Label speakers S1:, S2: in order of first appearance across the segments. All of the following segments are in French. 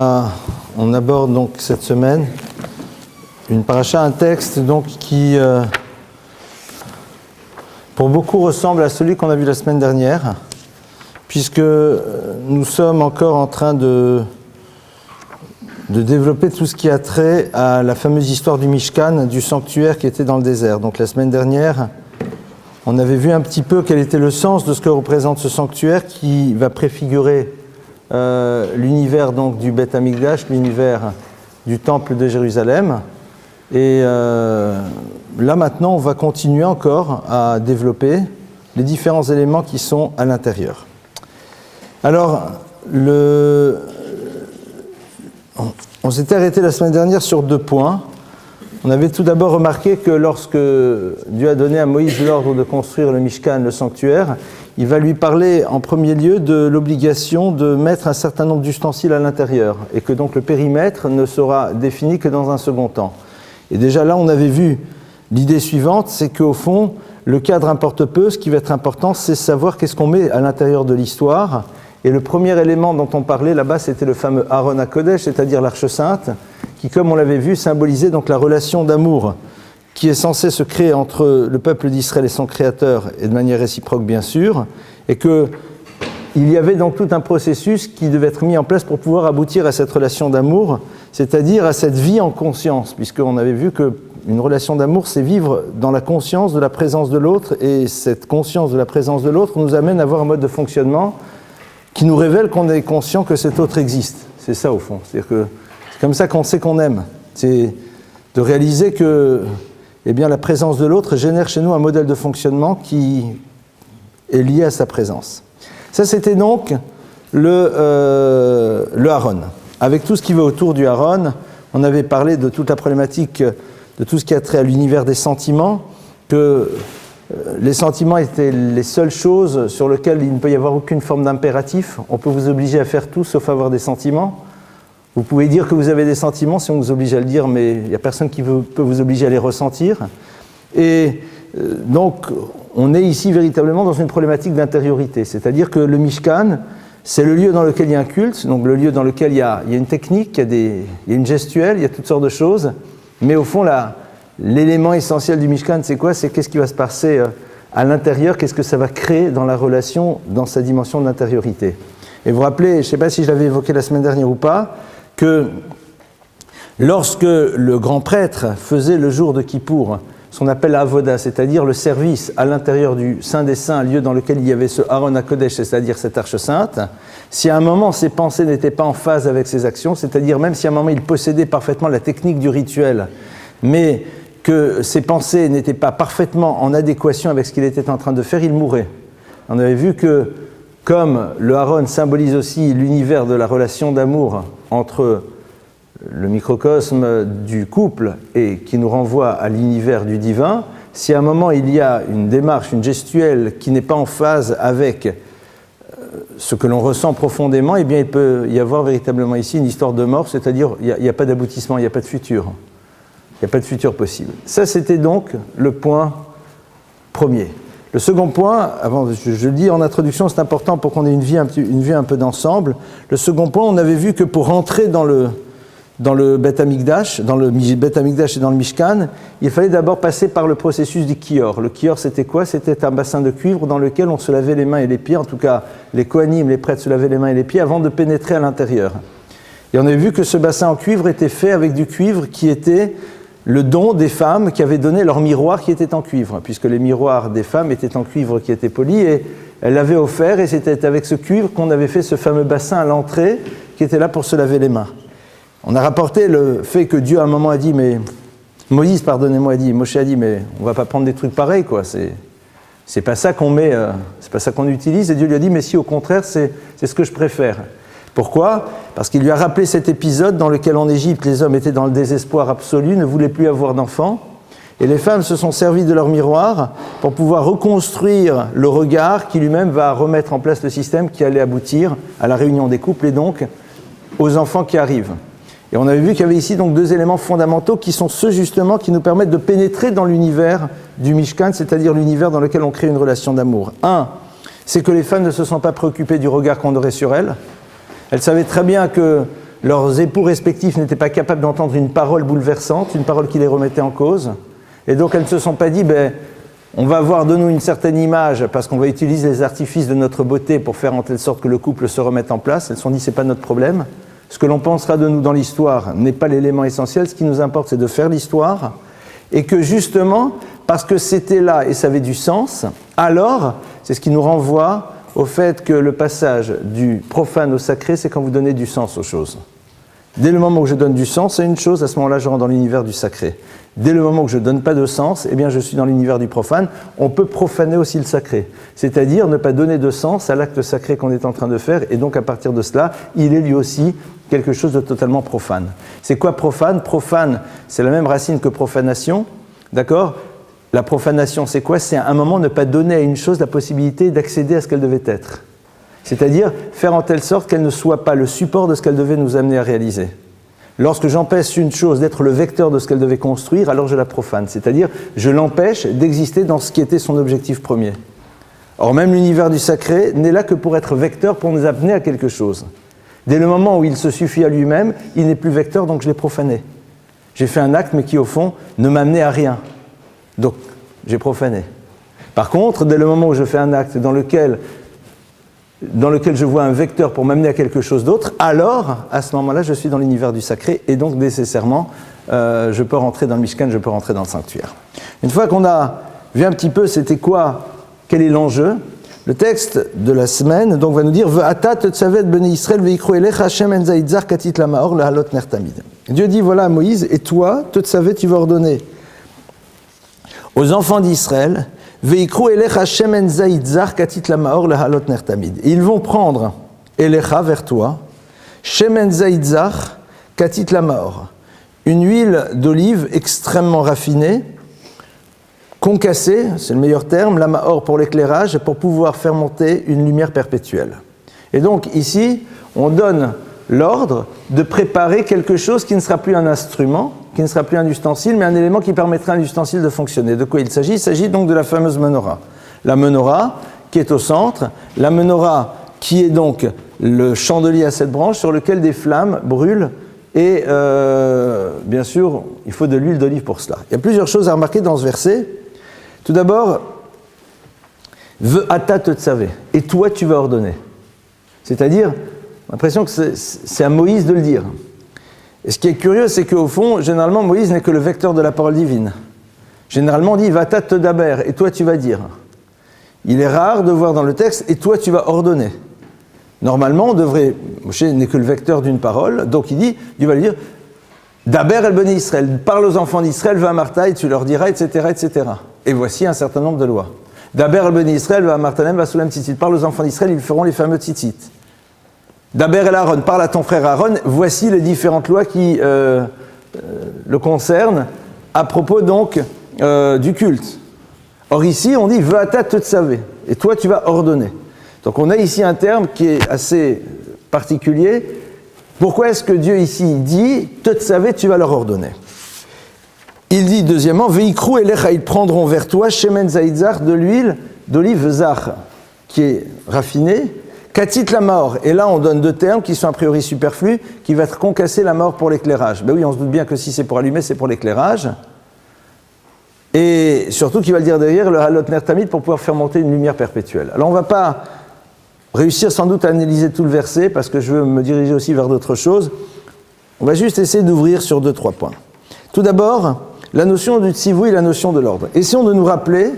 S1: On aborde donc cette semaine une paracha, un texte donc qui pour beaucoup ressemble à celui qu'on a vu la semaine dernière, puisque nous sommes encore en train de développer tout ce qui a trait à la fameuse histoire du Mishkan, du sanctuaire qui était dans le désert. Donc la semaine dernière, on avait vu un petit peu quel était le sens de ce que représente ce sanctuaire qui va préfigurer l'univers donc du Beth Amikdash, l'univers du temple de Jérusalem. Et là maintenant, on va continuer encore à développer les différents éléments qui sont à l'intérieur. Alors, on s'était arrêté la semaine dernière sur 2 points. On avait tout d'abord remarqué que lorsque Dieu a donné à Moïse l'ordre de construire le Mishkan, le sanctuaire, il va lui parler en premier lieu de l'obligation de mettre un certain nombre d'ustensiles à l'intérieur et que donc le périmètre ne sera défini que dans un second temps. Et déjà là, on avait vu l'idée suivante, c'est qu'au fond, le cadre importe peu, ce qui va être important, c'est savoir qu'est-ce qu'on met à l'intérieur de l'histoire. Et le premier élément dont on parlait là-bas, c'était le fameux Aaron HaKodesh, c'est-à-dire l'Arche Sainte, qui, comme on l'avait vu, symbolisait donc la relation d'amour qui est censée se créer entre le peuple d'Israël et son Créateur, et de manière réciproque bien sûr, et qu'il y avait donc tout un processus qui devait être mis en place pour pouvoir aboutir à cette relation d'amour, c'est-à-dire à cette vie en conscience, puisqu'on avait vu qu'une relation d'amour, c'est vivre dans la conscience de la présence de l'autre, et cette conscience de la présence de l'autre nous amène à avoir un mode de fonctionnement qui nous révèle qu'on est conscient que cet autre existe. C'est ça au fond, c'est-à-dire que c'est comme ça qu'on sait qu'on aime, c'est de réaliser que la présence de l'autre génère chez nous un modèle de fonctionnement qui est lié à sa présence. Ça, c'était donc le Aaron. Avec tout ce qui va autour du Aaron, on avait parlé de toute la problématique, de tout ce qui a trait à l'univers des sentiments, que les sentiments étaient les seules choses sur lesquelles il ne peut y avoir aucune forme d'impératif. On peut vous obliger à faire tout sauf avoir des sentiments. Vous pouvez dire que vous avez des sentiments si on vous oblige à le dire, mais il n'y a personne qui peut vous obliger à les ressentir. Et donc, on est ici véritablement dans une problématique d'intériorité. C'est-à-dire que le Mishkan, c'est le lieu dans lequel il y a un culte, donc le lieu dans lequel il y a une technique, il y a une gestuelle, il y a toutes sortes de choses. Mais au fond, l'élément essentiel du Mishkan, c'est quoi? C'est qu'est-ce qui va se passer à l'intérieur, qu'est-ce que ça va créer dans la relation, dans sa dimension d'intériorité. Et vous vous rappelez, je ne sais pas si je l'avais évoqué la semaine dernière ou pas, que lorsque le grand prêtre faisait le jour de Kippour ce qu'on appelle l'avoda, c'est-à-dire le service à l'intérieur du Saint des Saints, lieu dans lequel il y avait ce Aaron HaKodesh, c'est-à-dire cette Arche Sainte, si à un moment ses pensées n'étaient pas en phase avec ses actions, c'est-à-dire même si à un moment il possédait parfaitement la technique du rituel, mais que ses pensées n'étaient pas parfaitement en adéquation avec ce qu'il était en train de faire, il mourait. On avait vu que comme le Aaron symbolise aussi l'univers de la relation d'amour entre le microcosme du couple et qui nous renvoie à l'univers du divin, si à un moment il y a une démarche, une gestuelle qui n'est pas en phase avec ce que l'on ressent profondément, eh bien il peut y avoir véritablement ici une histoire de mort, c'est-à-dire il n'y a pas d'aboutissement, il n'y a pas de futur. Il n'y a pas de futur possible. Ça, c'était donc le point premier. Le second point, je le dis en introduction, c'est important pour qu'on ait une vue un peu d'ensemble. Le second point, on avait vu que pour rentrer dans le Beth Amikdash, et dans le Mishkan, il fallait d'abord passer par le processus du Kior. Le Kior, c'était quoi? C'était un bassin de cuivre dans lequel on se lavait les mains et les pieds, en tout cas les Kohanim, les prêtres se lavaient les mains et les pieds avant de pénétrer à l'intérieur. Et on avait vu que ce bassin en cuivre était fait avec du cuivre qui était le don des femmes qui avaient donné leur miroir qui était en cuivre, puisque les miroirs des femmes étaient en cuivre qui était poli, et elles l'avaient offert, et c'était avec ce cuivre qu'on avait fait ce fameux bassin à l'entrée qui était là pour se laver les mains. On a rapporté le fait que Dieu à un moment a dit, mais Moïse, Moshe a dit, mais on va pas prendre des trucs pareils, quoi. C'est pas ça qu'on met, c'est pas ça qu'on utilise, et Dieu lui a dit, mais si au contraire, c'est ce que je préfère. Pourquoi? Parce qu'il lui a rappelé cet épisode dans lequel en Égypte les hommes étaient dans le désespoir absolu, ne voulaient plus avoir d'enfants, et les femmes se sont servies de leur miroir pour pouvoir reconstruire le regard qui lui-même va remettre en place le système qui allait aboutir à la réunion des couples et donc aux enfants qui arrivent. Et on avait vu qu'il y avait ici donc 2 éléments fondamentaux qui sont ceux justement qui nous permettent de pénétrer dans l'univers du Mishkan, c'est-à-dire l'univers dans lequel on crée une relation d'amour. Un, c'est que les femmes ne se sont pas préoccupées du regard qu'on aurait sur elles. Elles savaient très bien que leurs époux respectifs n'étaient pas capables d'entendre une parole bouleversante, une parole qui les remettait en cause. Et donc elles ne se sont pas dit, on va avoir de nous une certaine image parce qu'on va utiliser les artifices de notre beauté pour faire en telle sorte que le couple se remette en place. Elles se sont dit, c'est pas notre problème. Ce que l'on pensera de nous dans l'histoire n'est pas l'élément essentiel. Ce qui nous importe, c'est de faire l'histoire. Et que justement, parce que c'était là et ça avait du sens, alors, c'est ce qui nous renvoie au fait que le passage du profane au sacré, c'est quand vous donnez du sens aux choses. Dès le moment où je donne du sens à une chose, à ce moment-là, je rentre dans l'univers du sacré. Dès le moment où je ne donne pas de sens, eh bien, je suis dans l'univers du profane. On peut profaner aussi le sacré, c'est-à-dire ne pas donner de sens à l'acte sacré qu'on est en train de faire, et donc à partir de cela, il est lui aussi quelque chose de totalement profane. C'est quoi profane ? Profane, c'est la même racine que profanation, d'accord ? La profanation, c'est quoi ? C'est à un moment ne pas donner à une chose la possibilité d'accéder à ce qu'elle devait être. C'est-à-dire faire en telle sorte qu'elle ne soit pas le support de ce qu'elle devait nous amener à réaliser. Lorsque j'empêche une chose d'être le vecteur de ce qu'elle devait construire, alors je la profane. C'est-à-dire, je l'empêche d'exister dans ce qui était son objectif premier. Or, même l'univers du sacré n'est là que pour être vecteur, pour nous amener à quelque chose. Dès le moment où il se suffit à lui-même, il n'est plus vecteur, donc je l'ai profané. J'ai fait un acte, mais qui, au fond, ne m'amenait à rien. Donc, j'ai profané. Par contre, dès le moment où je fais un acte dans lequel je vois un vecteur pour m'amener à quelque chose d'autre, alors, à ce moment-là, je suis dans l'univers du sacré, et donc, nécessairement, je peux rentrer dans le Mishkan, je peux rentrer dans le sanctuaire. Une fois qu'on a vu un petit peu c'était quoi, quel est l'enjeu, le texte de la semaine donc, va nous dire « Ve'ata tetzavet bnei Yisrael ve'ikru elecha Hashem en zayitzar katit lamaor lehalot ner tamid » Dieu dit, voilà Moïse, et toi, tetzavet, tu vas ordonner aux enfants d'Israël Veikru elecha shemen zayitzar katit lamaor lehalot ner tamid. Ils vont prendre elecha vers toi, shemen zayitzar katit lamaor, une huile d'olive extrêmement raffinée, concassée, c'est le meilleur terme, lamaor pour l'éclairage, pour pouvoir faire monter une lumière perpétuelle. Et donc ici, on donne l'ordre de préparer quelque chose qui ne sera plus un instrument, qui ne sera plus un ustensile, mais un élément qui permettra à un ustensile de fonctionner. De quoi il s'agit ? Il s'agit donc de la fameuse menorah. La menorah qui est au centre, la menorah qui est donc le chandelier à 7 branches sur lequel des flammes brûlent et bien sûr, il faut de l'huile d'olive pour cela. Il y a plusieurs choses à remarquer dans ce verset. Tout d'abord, Ve'ata tetzavé, et toi tu vas ordonner. C'est-à-dire, j'ai l'impression que c'est à Moïse de le dire. Et ce qui est curieux, c'est qu'au fond, généralement, Moïse n'est que le vecteur de la parole divine. Généralement, on dit « Vata tedaber » et toi, tu vas dire. Il est rare de voir dans le texte « et toi, tu vas ordonner ». Normalement, on devrait... Moshe n'est que le vecteur d'une parole, donc il dit, Dieu va lui dire « Daber el bnei Israël » parle aux enfants d'Israël, va à Martha, et tu leur diras, etc., etc. Et voici un certain nombre de lois. « Daber el bnei Israël, va à Martalem, va soulem tzitzit » parle aux enfants d'Israël, ils feront les fameux tzitzit. Daber el Aaron, parle à ton frère Aaron, voici les différentes lois qui le concernent à propos donc du culte. Or ici, on dit « Ve'ata tetzavé » et toi tu vas ordonner. Donc on a ici un terme qui est assez particulier. Pourquoi est-ce que Dieu ici dit « tetzavé » tu vas leur ordonner ? Il dit deuxièmement « Veikru elecha » ils prendront vers toi « shemen zayitzar » de l'huile d'olive zar qui est raffinée. Katit la mort, et là on donne deux termes qui sont a priori superflus, qui va être concassé la mort pour l'éclairage. Ben oui, on se doute bien que si c'est pour allumer, c'est pour l'éclairage. Et surtout qu'il va le dire derrière, le halot ner tamid, pour pouvoir faire monter une lumière perpétuelle. Alors on ne va pas réussir sans doute à analyser tout le verset, parce que je veux me diriger aussi vers d'autres choses. On va juste essayer d'ouvrir sur 2-3 points. Tout d'abord, la notion du tzivouï, la notion de l'ordre. Essayons de nous rappeler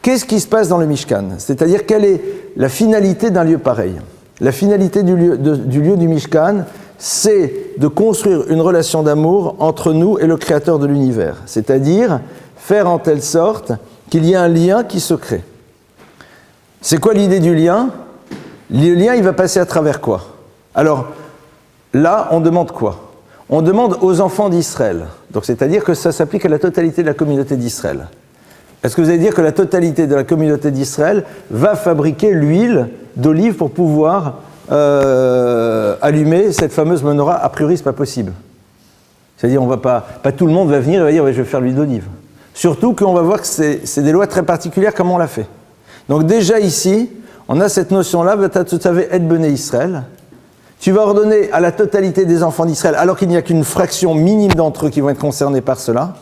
S1: qu'est-ce qui se passe dans le Mishkan, c'est-à-dire quelle est la finalité d'un lieu pareil. La finalité du lieu du Mishkan, c'est de construire une relation d'amour entre nous et le Créateur de l'univers, c'est-à-dire faire en telle sorte qu'il y ait un lien qui se crée. C'est quoi l'idée du lien ? Le lien, il va passer à travers quoi ? Alors, là, on demande quoi ? On demande aux enfants d'Israël, donc c'est-à-dire que ça s'applique à la totalité de la communauté d'Israël. Est-ce que vous allez dire que la totalité de la communauté d'Israël va fabriquer l'huile d'olive pour pouvoir allumer cette fameuse menorah ? A priori, c'est pas possible. C'est-à-dire, on va pas tout le monde va venir et va dire ouais, je vais faire l'huile d'olive. Surtout qu'on va voir que c'est des lois très particulières comme on l'a fait. Donc déjà ici, on a cette notion-là, tu savais être bnei Israël. tu vas ordonner à la totalité des enfants d'Israël, alors qu'il n'y a qu'une fraction minime d'entre eux qui vont être concernés par cela,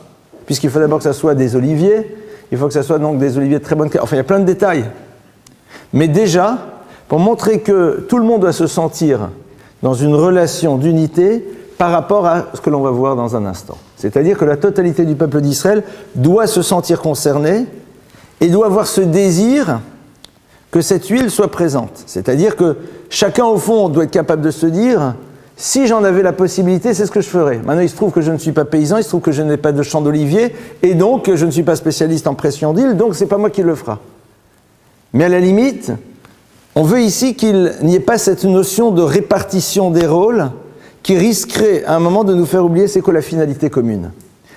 S1: puisqu'il faut d'abord que ça soit des oliviers, il faut que ça soit donc des oliviers de très bonne qualité, enfin il y a plein de détails. Mais déjà, pour montrer que tout le monde doit se sentir dans une relation d'unité par rapport à ce que l'on va voir dans un instant. C'est-à-dire que la totalité du peuple d'Israël doit se sentir concernée et doit avoir ce désir que cette huile soit présente. C'est-à-dire que chacun, au fond, doit être capable de se dire « si j'en avais la possibilité, c'est ce que je ferais ». Maintenant, il se trouve que je ne suis pas paysan, il se trouve que je n'ai pas de champ d'olivier, et donc je ne suis pas spécialiste en pression d'huile, donc ce n'est pas moi qui le fera. Mais à la limite, on veut ici qu'il n'y ait pas cette notion de répartition des rôles qui risquerait à un moment de nous faire oublier c'est quoi la finalité commune.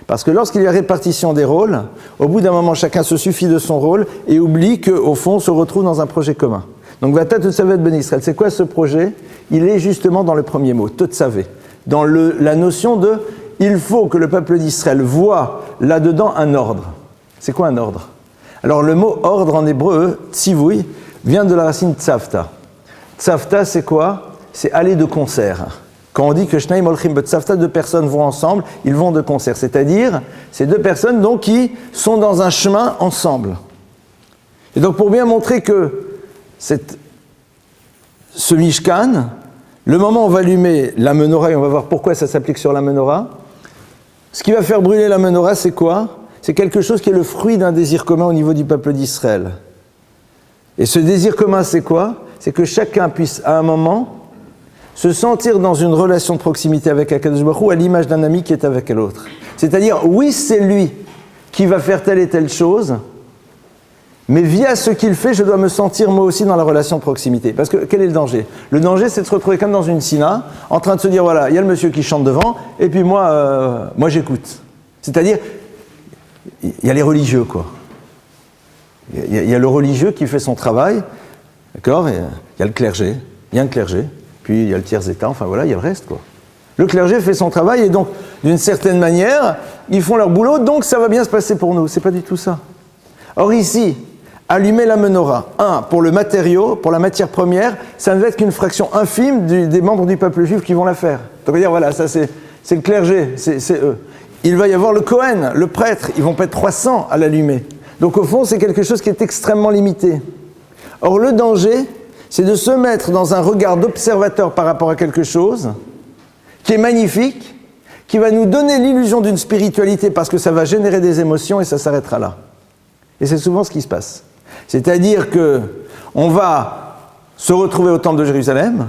S1: Parce que lorsqu'il y a répartition des rôles, au bout d'un moment, chacun se suffit de son rôle et oublie qu'au fond, on se retrouve dans un projet commun. Donc, Vatat Totsavet Ben Israël, c'est quoi ce projet? Il est justement dans le premier mot, Totsavet, dans la notion de « il faut que le peuple d'Israël voit là-dedans un ordre ». C'est quoi un ordre? Alors, le mot « ordre » en hébreu, tzivouï, vient de la racine tzavta. Tzavta, c'est quoi? C'est aller de concert. Quand on dit que Shnaim Olchim B'Tzavta, deux personnes vont ensemble, ils vont de concert. C'est-à-dire, c'est deux personnes donc qui sont dans un chemin ensemble. Et donc pour bien montrer que ce Mishkan, le moment où on va allumer la menorah, et on va voir pourquoi ça s'applique sur la menorah, ce qui va faire brûler la menorah, c'est quoi? C'est quelque chose qui est le fruit d'un désir commun au niveau du peuple d'Israël. Et ce désir commun, c'est quoi? C'est que chacun puisse, à un moment, se sentir dans une relation de proximité avec Akadosh Baruch Hu à l'image d'un ami qui est avec l'autre. C'est-à-dire, oui, c'est lui qui va faire telle et telle chose, mais via ce qu'il fait, je dois me sentir moi aussi dans la relation de proximité. Parce que quel est le danger? Le danger, c'est de se retrouver comme dans une sina, en train de se dire, voilà, il y a le monsieur qui chante devant, et puis moi j'écoute. C'est-à-dire, il y a les religieux, quoi. Il y a le religieux qui fait son travail, d'accord? Il y a le clergé, il y a un clergé. Puis il y a le tiers-état, enfin voilà, il y a le reste, quoi. Le clergé fait son travail et donc, d'une certaine manière, ils font leur boulot, donc ça va bien se passer pour nous. C'est pas du tout ça. Or ici, allumer la menorah, pour le matériau, pour la matière première, ça ne va être qu'une fraction infime des membres du peuple juif qui vont la faire. Donc, dire, voilà, ça c'est le clergé, c'est eux. Il va y avoir le Kohen, le prêtre, ils vont pas être 300 à l'allumer. Donc au fond, c'est quelque chose qui est extrêmement limité. Or le danger, c'est de se mettre dans un regard d'observateur par rapport à quelque chose qui est magnifique, qui va nous donner l'illusion d'une spiritualité parce que ça va générer des émotions et ça s'arrêtera là. Et c'est souvent ce qui se passe. C'est-à-dire qu'on va se retrouver au temple de Jérusalem,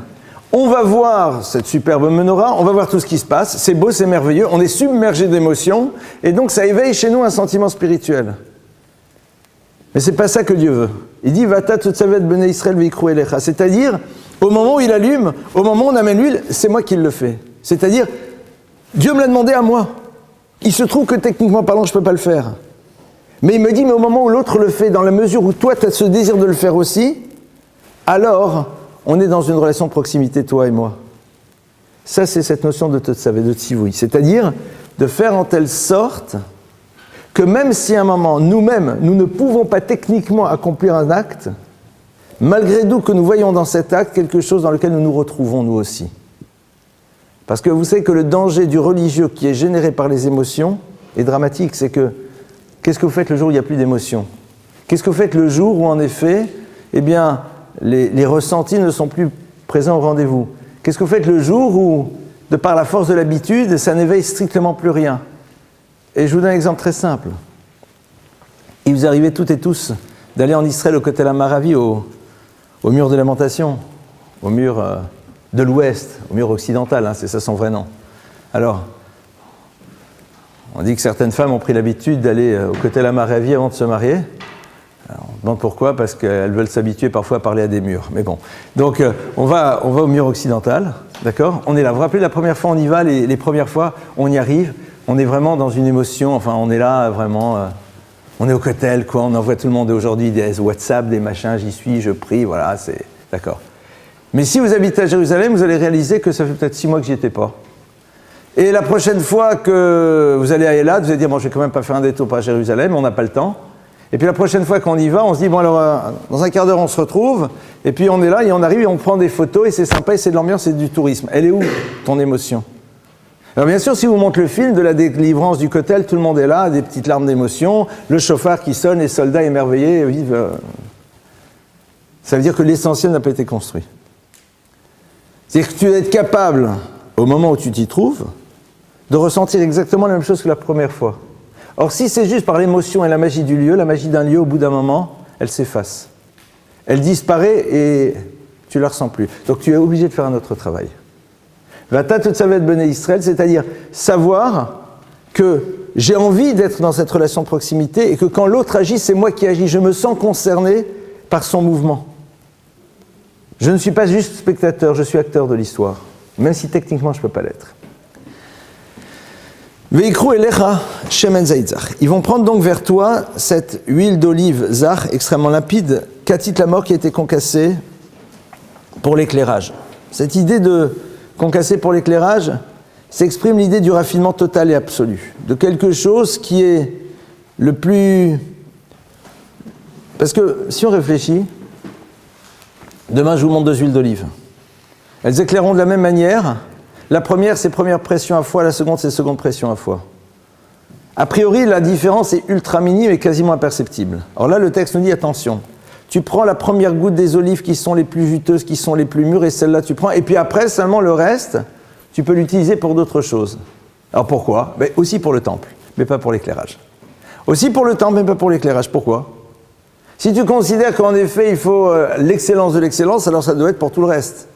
S1: on va voir cette superbe menorah, on va voir tout ce qui se passe, c'est beau, c'est merveilleux, on est submergé d'émotions et donc ça éveille chez nous un sentiment spirituel. Mais c'est pas ça que Dieu veut. Il dit Vata Totsavet Bnei Israël Veikrou Elecha. C'est-à-dire, au moment où il allume, au moment où on amène l'huile, c'est moi qui le fais. C'est-à-dire, Dieu me l'a demandé à moi. Il se trouve que techniquement parlant, je ne peux pas le faire. Mais il me dit, mais au moment où l'autre le fait, dans la mesure où toi, tu as ce désir de le faire aussi, alors, on est dans une relation de proximité, toi et moi. Ça, c'est cette notion de Totsavet, de Tzivouï. C'est-à-dire, de faire en telle sorte que même si à un moment, nous-mêmes, nous ne pouvons pas techniquement accomplir un acte, malgré tout que nous voyons dans cet acte quelque chose dans lequel nous nous retrouvons nous aussi. Parce que vous savez que le danger du religieux qui est généré par les émotions est dramatique, c'est que, qu'est-ce que vous faites le jour où il n'y a plus d'émotions? Qu'est-ce que vous faites le jour où, en effet, eh bien, les ressentis ne sont plus présents au rendez-vous? Qu'est-ce que vous faites le jour où, de par la force de l'habitude, ça n'éveille strictement plus rien? Et je vous donne un exemple très simple. Il vous arrivait toutes et tous d'aller en Israël au Kotel Amaravi, au mur de lamentation, au mur de l'Ouest, au mur occidental, hein, c'est ça son vrai nom. Alors, on dit que certaines femmes ont pris l'habitude d'aller au Kotel Amaravi avant de se marier. Alors, on demande pourquoi, parce qu'elles veulent s'habituer parfois à parler à des murs. Mais bon, donc on va au mur occidental, d'accord? On est là. Vous vous rappelez, la première fois on y va, les premières fois on y arrive. On est vraiment dans une émotion, enfin on est là vraiment, on est au Kotel, quoi, on envoie tout le monde aujourd'hui des WhatsApp, des machins, j'y suis, je prie, voilà, c'est d'accord. Mais si vous habitez à Jérusalem, vous allez réaliser que ça fait peut-être 6 mois que j'y étais pas. Et la prochaine fois que vous allez à Eilat, vous allez dire, bon, je vais quand même pas faire un détour par Jérusalem, on n'a pas le temps. Et puis la prochaine fois qu'on y va, on se dit, bon alors, dans un quart d'heure, on se retrouve, et puis on est là, et on arrive, et on prend des photos, et c'est sympa, et c'est de l'ambiance, c'est du tourisme. Elle est où, ton émotion? Alors bien sûr, si vous montrez le film de la délivrance du Kotel, tout le monde est là, des petites larmes d'émotion, le chauffard qui sonne, les soldats émerveillés vivent. Ça veut dire que l'essentiel n'a pas été construit. C'est-à-dire que tu dois être capable, au moment où tu t'y trouves, de ressentir exactement la même chose que la première fois. Or, si c'est juste par l'émotion et la magie du lieu, la magie d'un lieu, au bout d'un moment, elle s'efface. Elle disparaît et tu ne la ressens plus. Donc tu es obligé de faire un autre travail. Vata toute sa bête Bené Israël, c'est-à-dire savoir que j'ai envie d'être dans cette relation de proximité et que quand l'autre agit, c'est moi qui agis. Je me sens concerné par son mouvement. Je ne suis pas juste spectateur, je suis acteur de l'histoire, même si techniquement je ne peux pas l'être. Veikru elecha shemen zayit zach. Ils vont prendre donc vers toi cette huile d'olive zach extrêmement limpide, katit la mort qui a été concassée pour l'éclairage. Cette idée de concasser pour l'éclairage s'exprime l'idée du raffinement total et absolu, de quelque chose qui est le plus... Parce que si on réfléchit, demain je vous montre 2 huiles d'olive. Elles éclaireront de la même manière. La première, c'est première pression à fois, la seconde, c'est seconde pression à fois. A priori, la différence est ultra minime et quasiment imperceptible. Alors là, le texte nous dit, attention, tu prends la première goutte des olives qui sont les plus juteuses, qui sont les plus mûres, et celle-là tu prends, et puis après, seulement le reste, tu peux l'utiliser pour d'autres choses. Alors pourquoi? Ben, aussi pour le temple, mais pas pour l'éclairage. Aussi pour le temple, mais pas pour l'éclairage. Pourquoi? Si tu considères qu'en effet, il faut l'excellence de l'excellence, alors ça doit être pour tout le reste.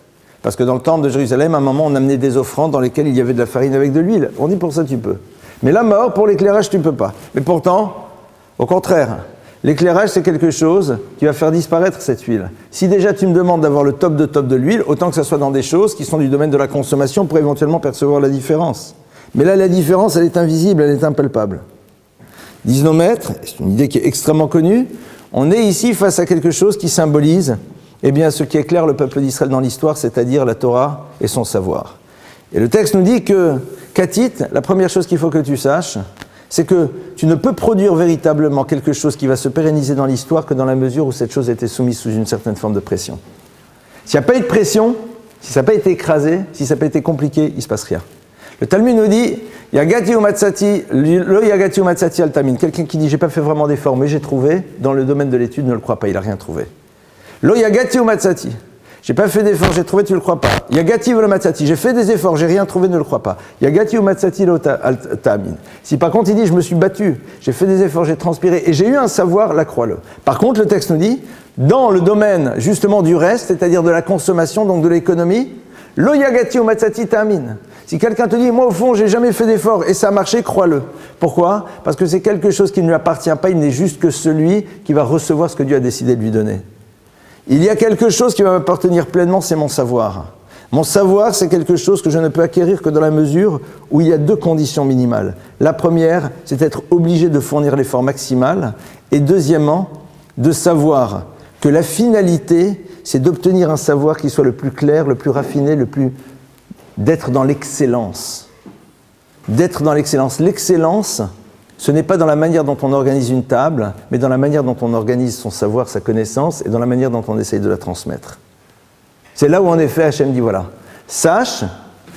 S1: Parce que dans le temple de Jérusalem, à un moment, on amenait des offrandes dans lesquelles il y avait de la farine avec de l'huile. On dit pour ça tu peux. Mais la mort, pour l'éclairage, tu ne peux pas. Mais pourtant, au contraire, l'éclairage, c'est quelque chose qui va faire disparaître cette huile. Si déjà tu me demandes d'avoir le top de l'huile, autant que ça soit dans des choses qui sont du domaine de la consommation pour éventuellement percevoir la différence. Mais là, la différence, elle est invisible, elle est impalpable. Disent nos maîtres, c'est une idée qui est extrêmement connue, on est ici face à quelque chose qui symbolise eh bien, ce qui éclaire le peuple d'Israël dans l'histoire, c'est-à-dire la Torah et son savoir. Et le texte nous dit que, Katit, la première chose qu'il faut que tu saches, c'est que tu ne peux produire véritablement quelque chose qui va se pérenniser dans l'histoire que dans la mesure où cette chose a été soumise sous une certaine forme de pression. S'il n'y a pas eu de pression, si ça n'a pas été écrasé, si ça n'a pas été compliqué, il ne se passe rien. Le Talmud nous dit, Yagati ou Matsati, le Yagati ou Matsati al Tamin. Quelqu'un qui dit, j'ai pas fait vraiment d'efforts, mais j'ai trouvé, dans le domaine de l'étude, ne le crois pas, il n'a rien trouvé. Lo Yagati ou Matsati. J'ai pas fait d'efforts, j'ai trouvé, tu le crois pas. Yagati ou le Matsati. J'ai fait des efforts, j'ai rien trouvé, ne le crois pas. Yagati ou Matsati lo Tamin. Si par contre il dit, je me suis battu, j'ai fait des efforts, j'ai transpiré, et j'ai eu un savoir, la crois-le. Par contre, le texte nous dit, dans le domaine justement du reste, c'est-à-dire de la consommation, donc de l'économie, lo Yagati ou Matsati Tamin. Si quelqu'un te dit, moi au fond, j'ai jamais fait d'efforts, et ça a marché, crois-le. Pourquoi? Parce que c'est quelque chose qui ne lui appartient pas, il n'est juste que celui qui va recevoir ce que Dieu a décidé de lui donner. Il y a quelque chose qui va m'appartenir pleinement, c'est mon savoir. Mon savoir, c'est quelque chose que je ne peux acquérir que dans la mesure où il y a 2 conditions minimales. La première, c'est d'être obligé de fournir l'effort maximal. Et deuxièmement, de savoir que la finalité, c'est d'obtenir un savoir qui soit le plus clair, le plus raffiné, d'être dans l'excellence. D'être dans l'excellence. L'excellence, ce n'est pas dans la manière dont on organise une table, mais dans la manière dont on organise son savoir, sa connaissance, et dans la manière dont on essaye de la transmettre. C'est là où en effet Hachem dit voilà, sache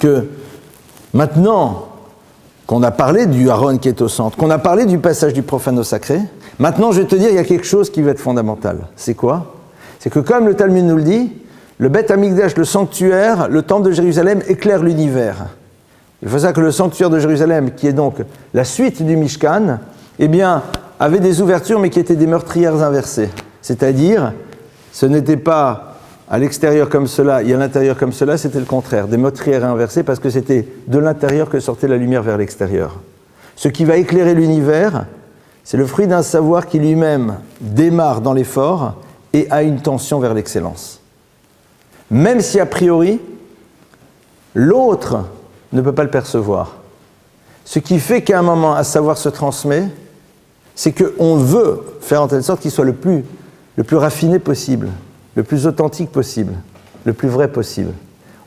S1: que maintenant qu'on a parlé du Aaron qui est au centre, qu'on a parlé du passage du profane au sacré, maintenant je vais te dire il y a quelque chose qui va être fondamental. C'est quoi? C'est que comme le Talmud nous le dit, le Beth Amikdash, le sanctuaire, le temple de Jérusalem éclaire l'univers. Il faut savoir que le sanctuaire de Jérusalem, qui est donc la suite du Mishkan, eh bien, avait des ouvertures, mais qui étaient des meurtrières inversées. C'est-à-dire, ce n'était pas à l'extérieur comme cela et à l'intérieur comme cela, c'était le contraire, des meurtrières inversées, parce que c'était de l'intérieur que sortait la lumière vers l'extérieur. Ce qui va éclairer l'univers, c'est le fruit d'un savoir qui lui-même démarre dans l'effort et a une tension vers l'excellence. Même si a priori, l'autre ne peut pas le percevoir. Ce qui fait qu'à un moment, un savoir se transmet, c'est qu'on veut faire en telle sorte qu'il soit le plus raffiné possible, le plus authentique possible, le plus vrai possible.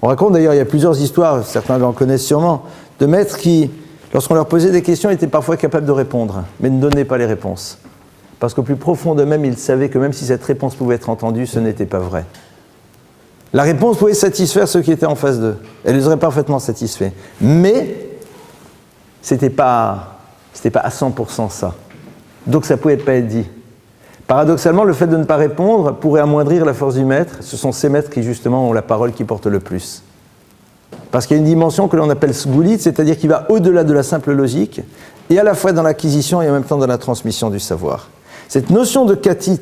S1: On raconte d'ailleurs, il y a plusieurs histoires, certains en connaissent sûrement, de maîtres qui, lorsqu'on leur posait des questions, étaient parfois capables de répondre, mais ne donnaient pas les réponses. parce qu'au plus profond d'eux-mêmes, ils savaient que même si cette réponse pouvait être entendue, ce n'était pas vrai. La réponse pouvait satisfaire ceux qui étaient en face d'eux. Elle les aurait parfaitement satisfaits. Mais c'était pas à 100% ça. Donc ça ne pouvait pas être dit. Paradoxalement, le fait de ne pas répondre pourrait amoindrir la force du maître. Ce sont ces maîtres qui, justement, ont la parole qui porte le plus. Parce qu'il y a une dimension que l'on appelle sgoulit, c'est-à-dire qui va au-delà de la simple logique, et à la fois dans l'acquisition et en même temps dans la transmission du savoir. Cette notion de katit,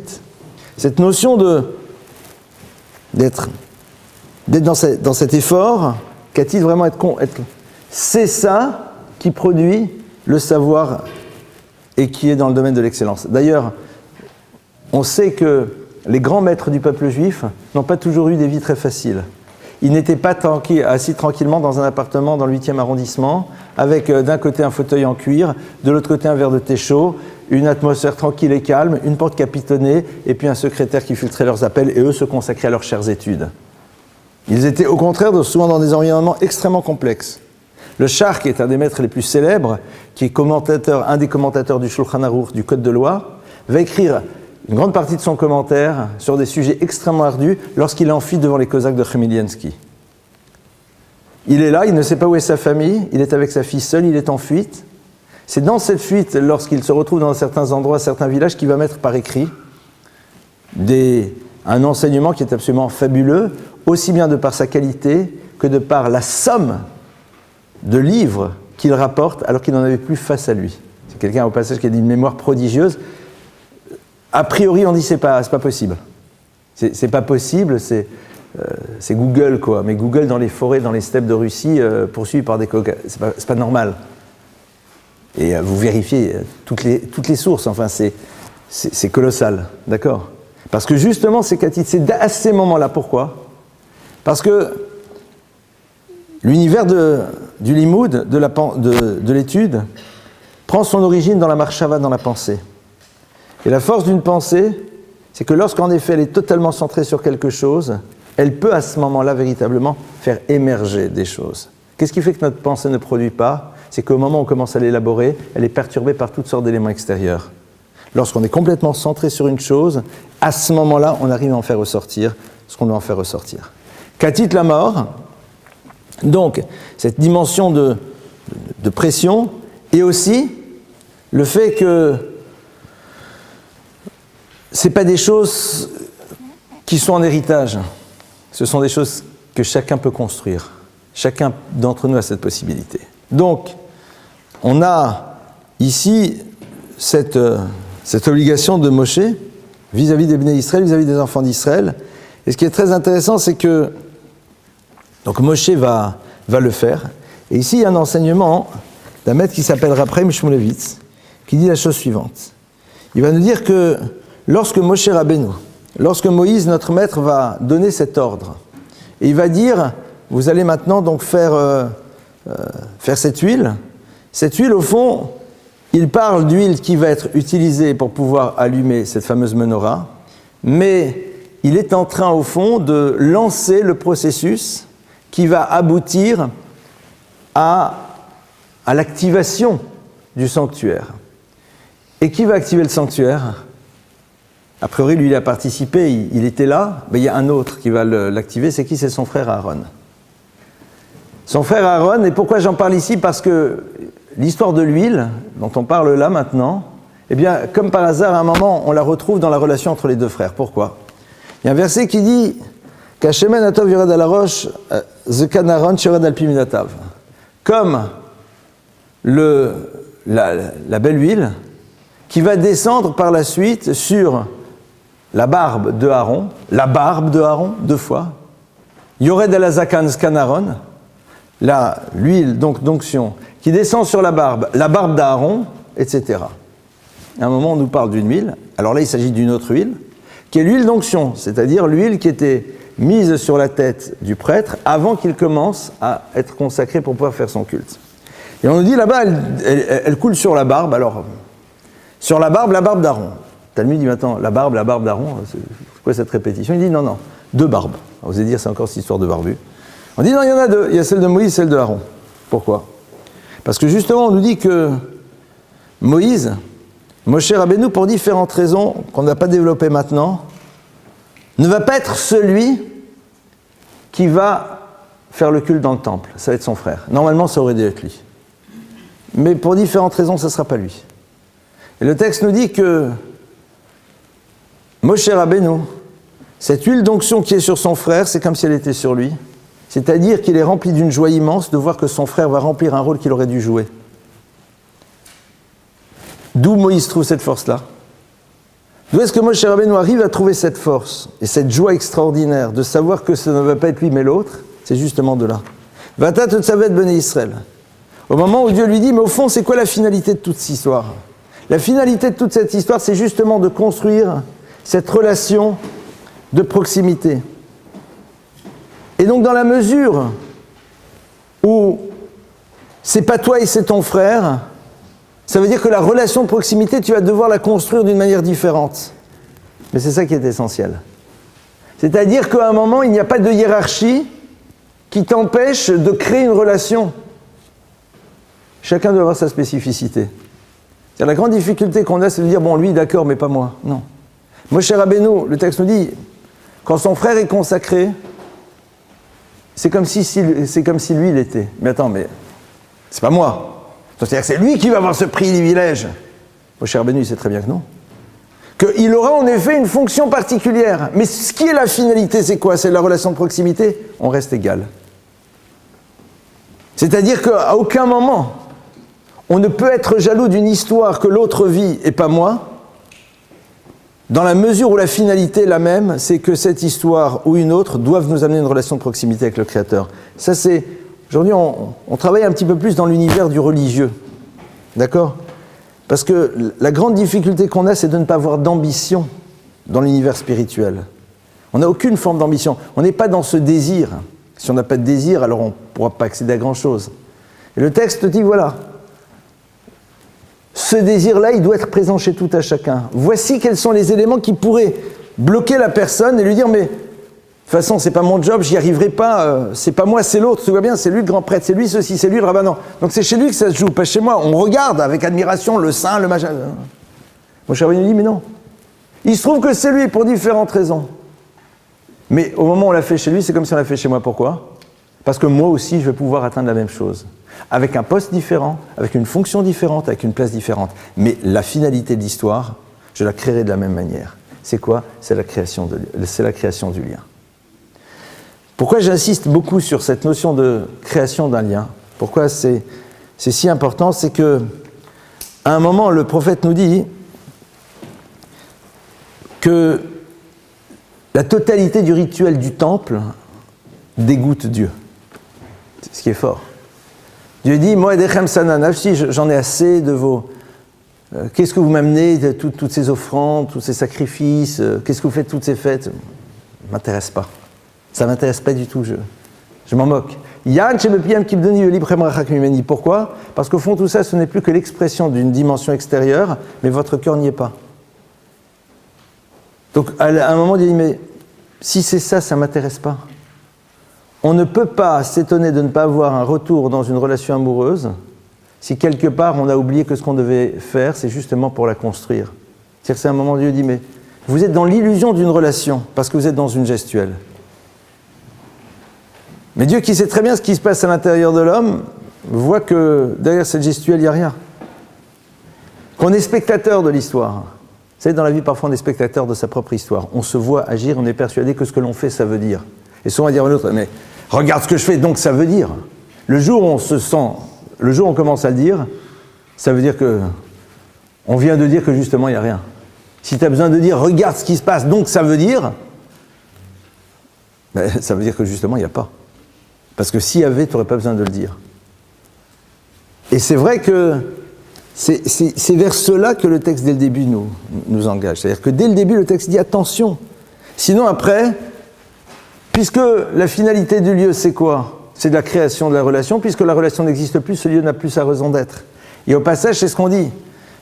S1: cette notion d'être dans cet effort, katit vraiment c'est ça qui produit le savoir et qui est dans le domaine de l'excellence. D'ailleurs, on sait que les grands maîtres du peuple juif n'ont pas toujours eu des vies très faciles. Ils n'étaient pas assis tranquillement dans un appartement dans le 8e arrondissement, avec d'un côté un fauteuil en cuir, de l'autre côté un verre de thé chaud, une atmosphère tranquille et calme, une porte capitonnée, et puis un secrétaire qui filtrait leurs appels, et eux se consacraient à leurs chères études. Ils étaient au contraire souvent dans des environnements extrêmement complexes. Le Shar, qui est un des maîtres les plus célèbres, qui est un des commentateurs du Shulchan Aruch, du Code de loi, va écrire une grande partie de son commentaire sur des sujets extrêmement ardus lorsqu'il est en fuite devant les Cosaques de Chmielnicki. Il est là, il ne sait pas où est sa famille, il est avec sa fille seule, il est en fuite. C'est dans cette fuite, lorsqu'il se retrouve dans certains endroits, certains villages, qu'il va mettre par écrit un enseignement qui est absolument fabuleux, aussi bien de par sa qualité que de par la somme de livres qu'il rapporte alors qu'il n'en avait plus face à lui. C'est quelqu'un au passage qui a une mémoire prodigieuse. A priori, on dit c'est pas possible. C'est pas possible, c'est Google, quoi. Mais Google dans les forêts, dans les steppes de Russie, poursuivi par des coca, c'est pas normal. Et vous vérifiez toutes les sources, enfin, c'est colossal, d'accord ? Parce que justement, c'est à ces moments-là, pourquoi ? Parce que l'univers du limoud, de l'étude, prend son origine dans la marshava, dans la pensée. Et la force d'une pensée, c'est que lorsqu'en effet elle est totalement centrée sur quelque chose, elle peut à ce moment-là véritablement faire émerger des choses. Qu'est-ce qui fait que notre pensée ne produit pas ? C'est qu'au moment où on commence à l'élaborer, elle est perturbée par toutes sortes d'éléments extérieurs. Lorsqu'on est complètement centré sur une chose, à ce moment-là, on arrive à en faire ressortir ce qu'on doit en faire ressortir. Katit la mort, donc cette dimension de pression, et aussi le fait que ce n'est pas des choses qui sont en héritage, ce sont des choses que chacun peut construire. Chacun d'entre nous a cette possibilité. Donc, on a ici cette obligation de Moshe vis-à-vis des Bnei Israël, vis-à-vis des enfants d'Israël. Et ce qui est très intéressant, c'est que donc Moshe va le faire. Et ici, il y a un enseignement d'un maître qui s'appelle Raphaël Shmulevitz, qui dit la chose suivante. Il va nous dire que lorsque Moshe Rabbeinu, lorsque Moïse, notre maître, va donner cet ordre, et il va dire, vous allez maintenant donc faire cette huile, au fond, il parle d'huile qui va être utilisée pour pouvoir allumer cette fameuse menorah, mais il est en train, au fond, de lancer le processus qui va aboutir à l'activation du sanctuaire. Et qui va activer le sanctuaire ? A priori, lui, il a participé, il était là, mais il y a un autre qui va l'activer, c'est qui ? C'est son frère Aaron. Son frère Aaron, et pourquoi j'en parle ici ? Parce que l'histoire de l'huile, dont on parle là maintenant, eh bien, comme par hasard, à un moment, on la retrouve dans la relation entre les deux frères. Pourquoi ? Il y a un verset qui dit « Kashemen atov yored al harosh, zekan Aaron shored al pi minatav » Comme la belle huile qui va descendre par la suite sur la barbe de Aaron, deux fois, yored al zakan zkan Aaron, l'huile donc d'onction, qui descend sur la barbe d'Aaron, etc. À un moment, on nous parle d'une huile, alors là, il s'agit d'une autre huile, qui est l'huile d'onction, c'est-à-dire l'huile qui était mise sur la tête du prêtre avant qu'il commence à être consacré pour pouvoir faire son culte. Et on nous dit là-bas, elle coule sur la barbe, alors, sur la barbe d'Aaron. Talmud dit maintenant, la barbe d'Aaron, c'est quoi cette répétition ? Il dit non, deux barbes. Alors vous allez dire, c'est encore cette histoire de barbu. On dit non, il y en a deux, il y a celle de Moïse et celle de Aaron. Pourquoi ? Parce que justement, on nous dit que Moïse, Moshe Rabbeinu, pour différentes raisons qu'on n'a pas développées maintenant, ne va pas être celui qui va faire le culte dans le temple. Ça va être son frère. Normalement, ça aurait dû être lui. Mais pour différentes raisons, ça ne sera pas lui. Et le texte nous dit que Moshe Rabbeinu, cette huile d'onction qui est sur son frère, c'est comme si elle était sur lui. C'est-à-dire qu'il est rempli d'une joie immense de voir que son frère va remplir un rôle qu'il aurait dû jouer. D'où Moïse trouve cette force-là? D'où est-ce que Moshe Rabbeinu arrive à trouver cette force et cette joie extraordinaire de savoir que ça ne va pas être lui mais l'autre? C'est justement de là. Vata tetzavet bnei Israël. Au moment où Dieu lui dit, mais au fond, c'est quoi la finalité de toute cette histoire? La finalité de toute cette histoire, c'est justement de construire cette relation de proximité. Et donc, dans la mesure où c'est pas toi et c'est ton frère, ça veut dire que la relation de proximité, tu vas devoir la construire d'une manière différente. Mais c'est ça qui est essentiel. C'est-à-dire qu'à un moment, il n'y a pas de hiérarchie qui t'empêche de créer une relation. Chacun doit avoir sa spécificité. C'est la grande difficulté qu'on a, c'est de dire, bon, lui, d'accord, mais pas moi. Non. Moshe Rabbeinu, le texte nous dit, quand son frère est consacré, c'est comme si lui l'était. Mais attends, mais c'est pas moi. C'est-à-dire que c'est lui qui va avoir ce privilège. Moshe Rabbeinu, il sait très bien que non. Qu'il aura en effet une fonction particulière. Mais ce qui est la finalité, c'est quoi? C'est la relation de proximité. On reste égal. C'est-à-dire qu'à aucun moment, on ne peut être jaloux d'une histoire que l'autre vit et pas moi, dans la mesure où la finalité est la même, c'est que cette histoire ou une autre doivent nous amener une relation de proximité avec le Créateur. Ça, c'est... Aujourd'hui, on travaille un petit peu plus dans l'univers du religieux. D'accord? Parce que la grande difficulté qu'on a, c'est de ne pas avoir d'ambition dans l'univers spirituel. On n'a aucune forme d'ambition. On n'est pas dans ce désir. Si on n'a pas de désir, alors on ne pourra pas accéder à grand-chose. Et le texte dit, voilà, ce désir-là, il doit être présent chez tout à chacun. Voici quels sont les éléments qui pourraient bloquer la personne et lui dire, mais de toute façon, c'est pas mon job, j'y arriverai pas, c'est pas moi, c'est l'autre, tu vois bien, c'est lui le grand prêtre, c'est lui ceci, c'est lui le rabbin. Donc c'est chez lui que ça se joue, pas chez moi. On regarde avec admiration le saint, le machin. Mon cher Rabbeinu dit, mais non. Il se trouve que c'est lui pour différentes raisons. Mais au moment où on l'a fait chez lui, c'est comme si on l'a fait chez moi. Pourquoi? Parce que moi aussi, je vais pouvoir atteindre la même chose. Avec un poste différent, avec une fonction différente, avec une place différente. Mais la finalité de l'histoire, je la créerai de la même manière. C'est quoi? C'est la création du lien. Pourquoi j'insiste beaucoup sur cette notion de création d'un lien? Pourquoi c'est si important? C'est que, à un moment, le prophète nous dit que la totalité du rituel du temple dégoûte Dieu. C'est ce qui est fort. Dieu dit, moi, j'en ai assez de vos... qu'est-ce que vous m'amenez de toutes ces offrandes, tous ces sacrifices, qu'est-ce que vous faites de toutes ces fêtes? Ça ne m'intéresse pas. Ça ne m'intéresse pas du tout, je m'en moque. Pourquoi? Parce qu'au fond, tout ça, ce n'est plus que l'expression d'une dimension extérieure, mais votre cœur n'y est pas. Donc, à un moment, il dit, mais si c'est ça, ça ne m'intéresse pas. On ne peut pas s'étonner de ne pas avoir un retour dans une relation amoureuse si quelque part on a oublié que ce qu'on devait faire, c'est justement pour la construire. C'est-à-dire que c'est un moment où Dieu dit, mais vous êtes dans l'illusion d'une relation parce que vous êtes dans une gestuelle. Mais Dieu qui sait très bien ce qui se passe à l'intérieur de l'homme, voit que derrière cette gestuelle, il n'y a rien. Qu'on est spectateur de l'histoire. Vous savez, dans la vie, parfois, on est spectateur de sa propre histoire. On se voit agir, on est persuadé que ce que l'on fait, ça veut dire. Et souvent, on va dire à l'autre, mais regarde ce que je fais, donc ça veut dire. Le jour où on commence à le dire, ça veut dire que on vient de dire que justement, il n'y a rien. Si tu as besoin de dire, regarde ce qui se passe, donc ça veut dire, ben, ça veut dire que justement, il n'y a pas. Parce que s'il y avait, tu n'aurais pas besoin de le dire. Et c'est vrai que c'est vers cela que le texte, dès le début, nous engage. C'est-à-dire que dès le début, le texte dit attention. Sinon, après, puisque la finalité du lieu, c'est quoi? C'est de la création de la relation. Puisque la relation n'existe plus, ce lieu n'a plus sa raison d'être. Et au passage, c'est ce qu'on dit.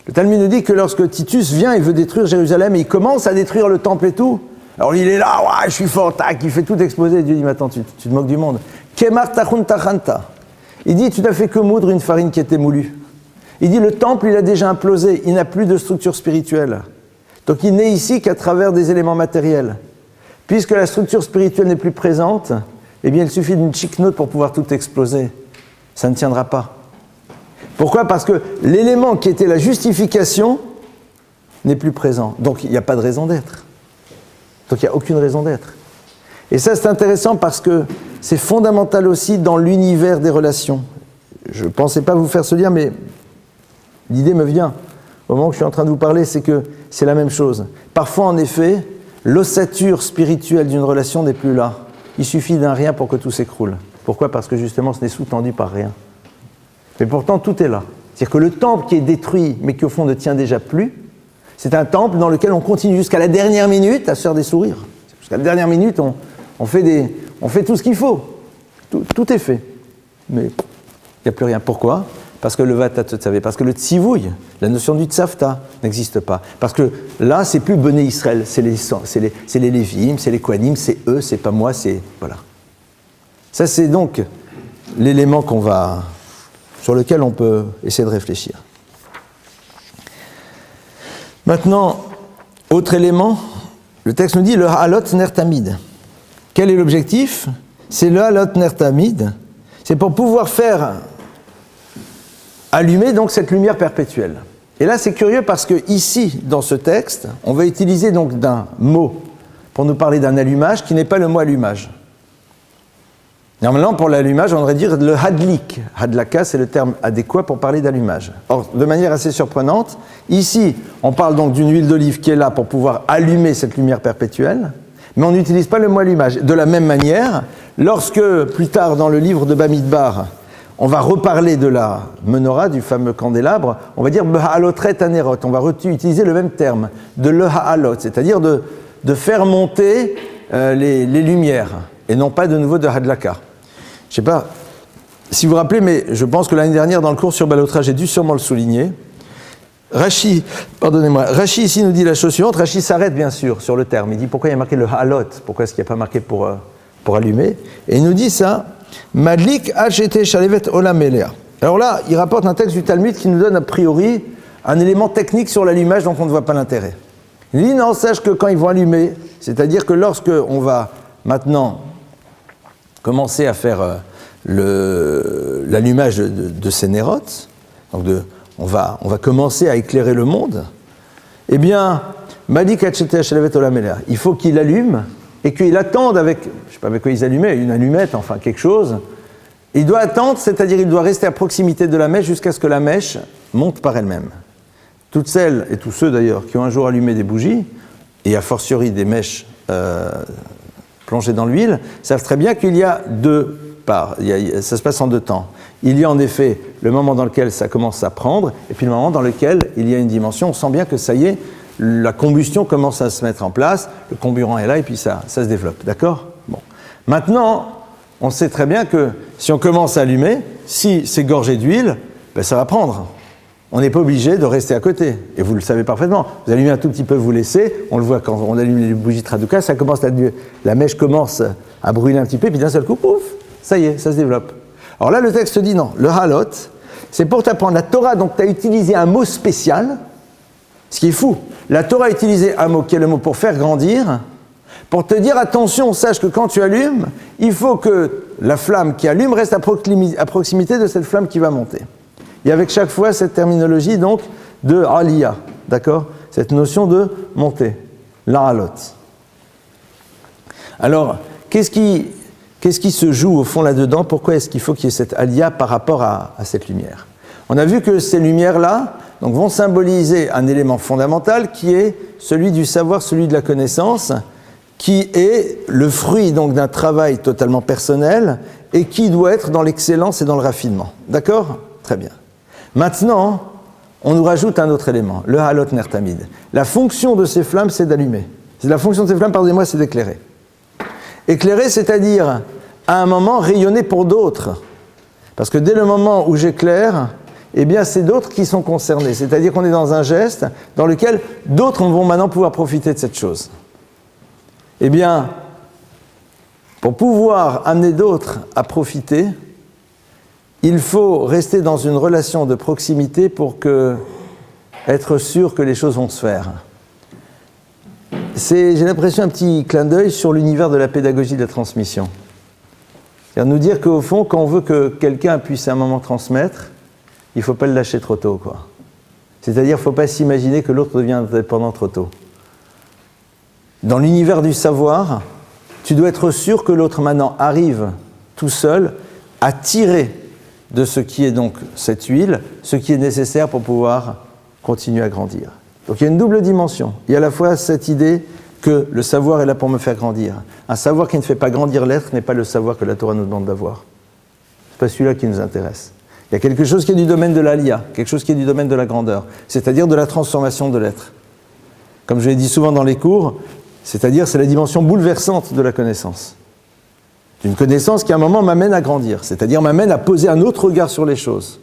S1: Le Talmud nous dit que lorsque Titus vient et veut détruire Jérusalem, et il commence à détruire le temple et tout, alors il est là, ouais, je suis fort, tac, il fait tout exploser. Dieu dit, mais attends, tu te moques du monde. Kemar tachun tachanta. Il dit, tu n'as fait que moudre une farine qui était moulue. Il dit le temple, il a déjà implosé, il n'a plus de structure spirituelle. Donc il n'est ici qu'à travers des éléments matériels. Puisque la structure spirituelle n'est plus présente, eh bien il suffit d'une chic note pour pouvoir tout exploser. Ça ne tiendra pas. Pourquoi ? Parce que l'élément qui était la justification n'est plus présent. Donc il n'y a pas de raison d'être. Donc il n'y a aucune raison d'être. Et ça c'est intéressant parce que c'est fondamental aussi dans l'univers des relations. Je ne pensais pas vous faire ce lien, mais l'idée me vient. Au moment où je suis en train de vous parler, c'est que c'est la même chose. Parfois, en effet, l'ossature spirituelle d'une relation n'est plus là. Il suffit d'un rien pour que tout s'écroule. Pourquoi ? Parce que justement, ce n'est sous-tendu par rien. Mais pourtant, tout est là. C'est-à-dire que le temple qui est détruit, mais qui au fond ne tient déjà plus, c'est un temple dans lequel on continue jusqu'à la dernière minute à se faire des sourires. Jusqu'à la dernière minute, on fait tout ce qu'il faut. Tout est fait. Mais il n'y a plus rien. Pourquoi ? Parce que le vata tsavé, parce que le tsivouille, la notion du tsavta, n'existe pas. Parce que là, c'est plus Béné Israël, c'est les Lévim, c'est les Kohanim, c'est eux, c'est pas moi, c'est... Voilà. Ça, c'est donc l'élément sur lequel on peut essayer de réfléchir. Maintenant, autre élément, le texte nous dit le halot ner tamid. Quel est l'objectif ? C'est le halot ner tamid, c'est pour pouvoir faire allumer donc cette lumière perpétuelle. Et là, c'est curieux parce que ici, dans ce texte, on va utiliser donc d'un mot pour nous parler d'un allumage qui n'est pas le mot allumage. Normalement, pour l'allumage, on devrait dire le hadlik. Hadlaka, c'est le terme adéquat pour parler d'allumage. Or, de manière assez surprenante, ici, on parle donc d'une huile d'olive qui est là pour pouvoir allumer cette lumière perpétuelle, mais on n'utilise pas le mot allumage. De la même manière, lorsque, plus tard dans le livre de Bamidbar, on va reparler de la menorah, du fameux candélabre, on va dire Behalotret anerot, on va utiliser le même terme, de le haalot, c'est-à-dire de faire monter les lumières, et non pas de nouveau de hadlaka. Je ne sais pas si vous vous rappelez, mais je pense que l'année dernière, dans le cours sur Balotra, j'ai dû sûrement le souligner. Rashi ici nous dit la chose suivante, Rashi s'arrête bien sûr sur le terme, il dit pourquoi il y a marqué le haalot, pourquoi est-ce qu'il n'y a pas marqué pour allumer, et il nous dit ça, Madlik Hachete Shalevet Olam Elea. Alors là, il rapporte un texte du Talmud qui nous donne a priori un élément technique sur l'allumage dont on ne voit pas l'intérêt. Il dit non, sache que quand ils vont allumer, c'est-à-dire que lorsque on va maintenant commencer à faire l'allumage de ces nérotes, donc on va commencer à éclairer le monde, eh bien, Madlik Hachete Shalevet Olam Elea, il faut qu'il allume et qu'il attende avec, je ne sais pas avec quoi ils allumaient, une allumette, enfin quelque chose. Il doit attendre, c'est-à-dire il doit rester à proximité de la mèche jusqu'à ce que la mèche monte par elle-même. Toutes celles, et tous ceux d'ailleurs, qui ont un jour allumé des bougies, et a fortiori des mèches plongées dans l'huile, savent très bien qu'il y a deux parts, ça se passe en deux temps. Il y a en effet le moment dans lequel ça commence à prendre, et puis le moment dans lequel il y a une dimension, on sent bien que ça y est, la combustion commence à se mettre en place, le comburant est là et puis ça se développe, d'accord ? Bon. Maintenant, on sait très bien que si on commence à allumer, si c'est gorgé d'huile, ben ça va prendre. On n'est pas obligé de rester à côté, et vous le savez parfaitement. Vous allumez un tout petit peu, vous laissez, on le voit quand on allume les bougies Traduca, ça commence la mèche commence à brûler un petit peu, et puis d'un seul coup, pouf, ça y est, ça se développe. Alors là, le texte dit non, le halot, c'est pour t'apprendre la Torah, donc tu as utilisé un mot spécial, ce qui est fou. La Torah a utilisé un mot qui est le mot pour faire grandir, pour te dire attention, sache que quand tu allumes, il faut que la flamme qui allume reste à proximité de cette flamme qui va monter. Et avec chaque fois cette terminologie donc de aliyah, d'accord ? Cette notion de montée, la halot. Alors, qu'est-ce qui se joue au fond là-dedans ? Pourquoi est-ce qu'il faut qu'il y ait cette aliyah par rapport à cette lumière ? On a vu que ces lumières-là donc, vont symboliser un élément fondamental qui est celui du savoir, celui de la connaissance, qui est le fruit donc d'un travail totalement personnel et qui doit être dans l'excellence et dans le raffinement. D'accord ? Très bien. Maintenant, on nous rajoute un autre élément, le halot ner tamid. La fonction de ces flammes, c'est d'allumer. La fonction de ces flammes, pardonnez-moi, c'est d'éclairer. Éclairer, c'est-à-dire, à un moment, rayonner pour d'autres. Parce que dès le moment où j'éclaire, eh bien, c'est d'autres qui sont concernés. C'est-à-dire qu'on est dans un geste dans lequel d'autres vont maintenant pouvoir profiter de cette chose. Eh bien, pour pouvoir amener d'autres à profiter, il faut rester dans une relation de proximité pour être sûr que les choses vont se faire. C'est, j'ai l'impression, un petit clin d'œil sur l'univers de la pédagogie de la transmission. C'est-à-dire nous dire qu'au fond, quand on veut que quelqu'un puisse à un moment transmettre, il ne faut pas le lâcher trop tôt, quoi. C'est-à-dire qu'il ne faut pas s'imaginer que l'autre devient indépendant trop tôt. Dans l'univers du savoir, tu dois être sûr que l'autre maintenant arrive tout seul à tirer de ce qui est donc cette huile, ce qui est nécessaire pour pouvoir continuer à grandir. Donc il y a une double dimension. Il y a à la fois cette idée que le savoir est là pour me faire grandir. Un savoir qui ne fait pas grandir l'être n'est pas le savoir que la Torah nous demande d'avoir. Ce n'est pas celui-là qui nous intéresse. Il y a quelque chose qui est du domaine de l'Aliyah, quelque chose qui est du domaine de la grandeur, c'est-à-dire de la transformation de l'être. Comme je l'ai dit souvent dans les cours, c'est-à-dire c'est la dimension bouleversante de la connaissance. D'une connaissance qui à un moment m'amène à grandir, c'est-à-dire m'amène à poser un autre regard sur les choses.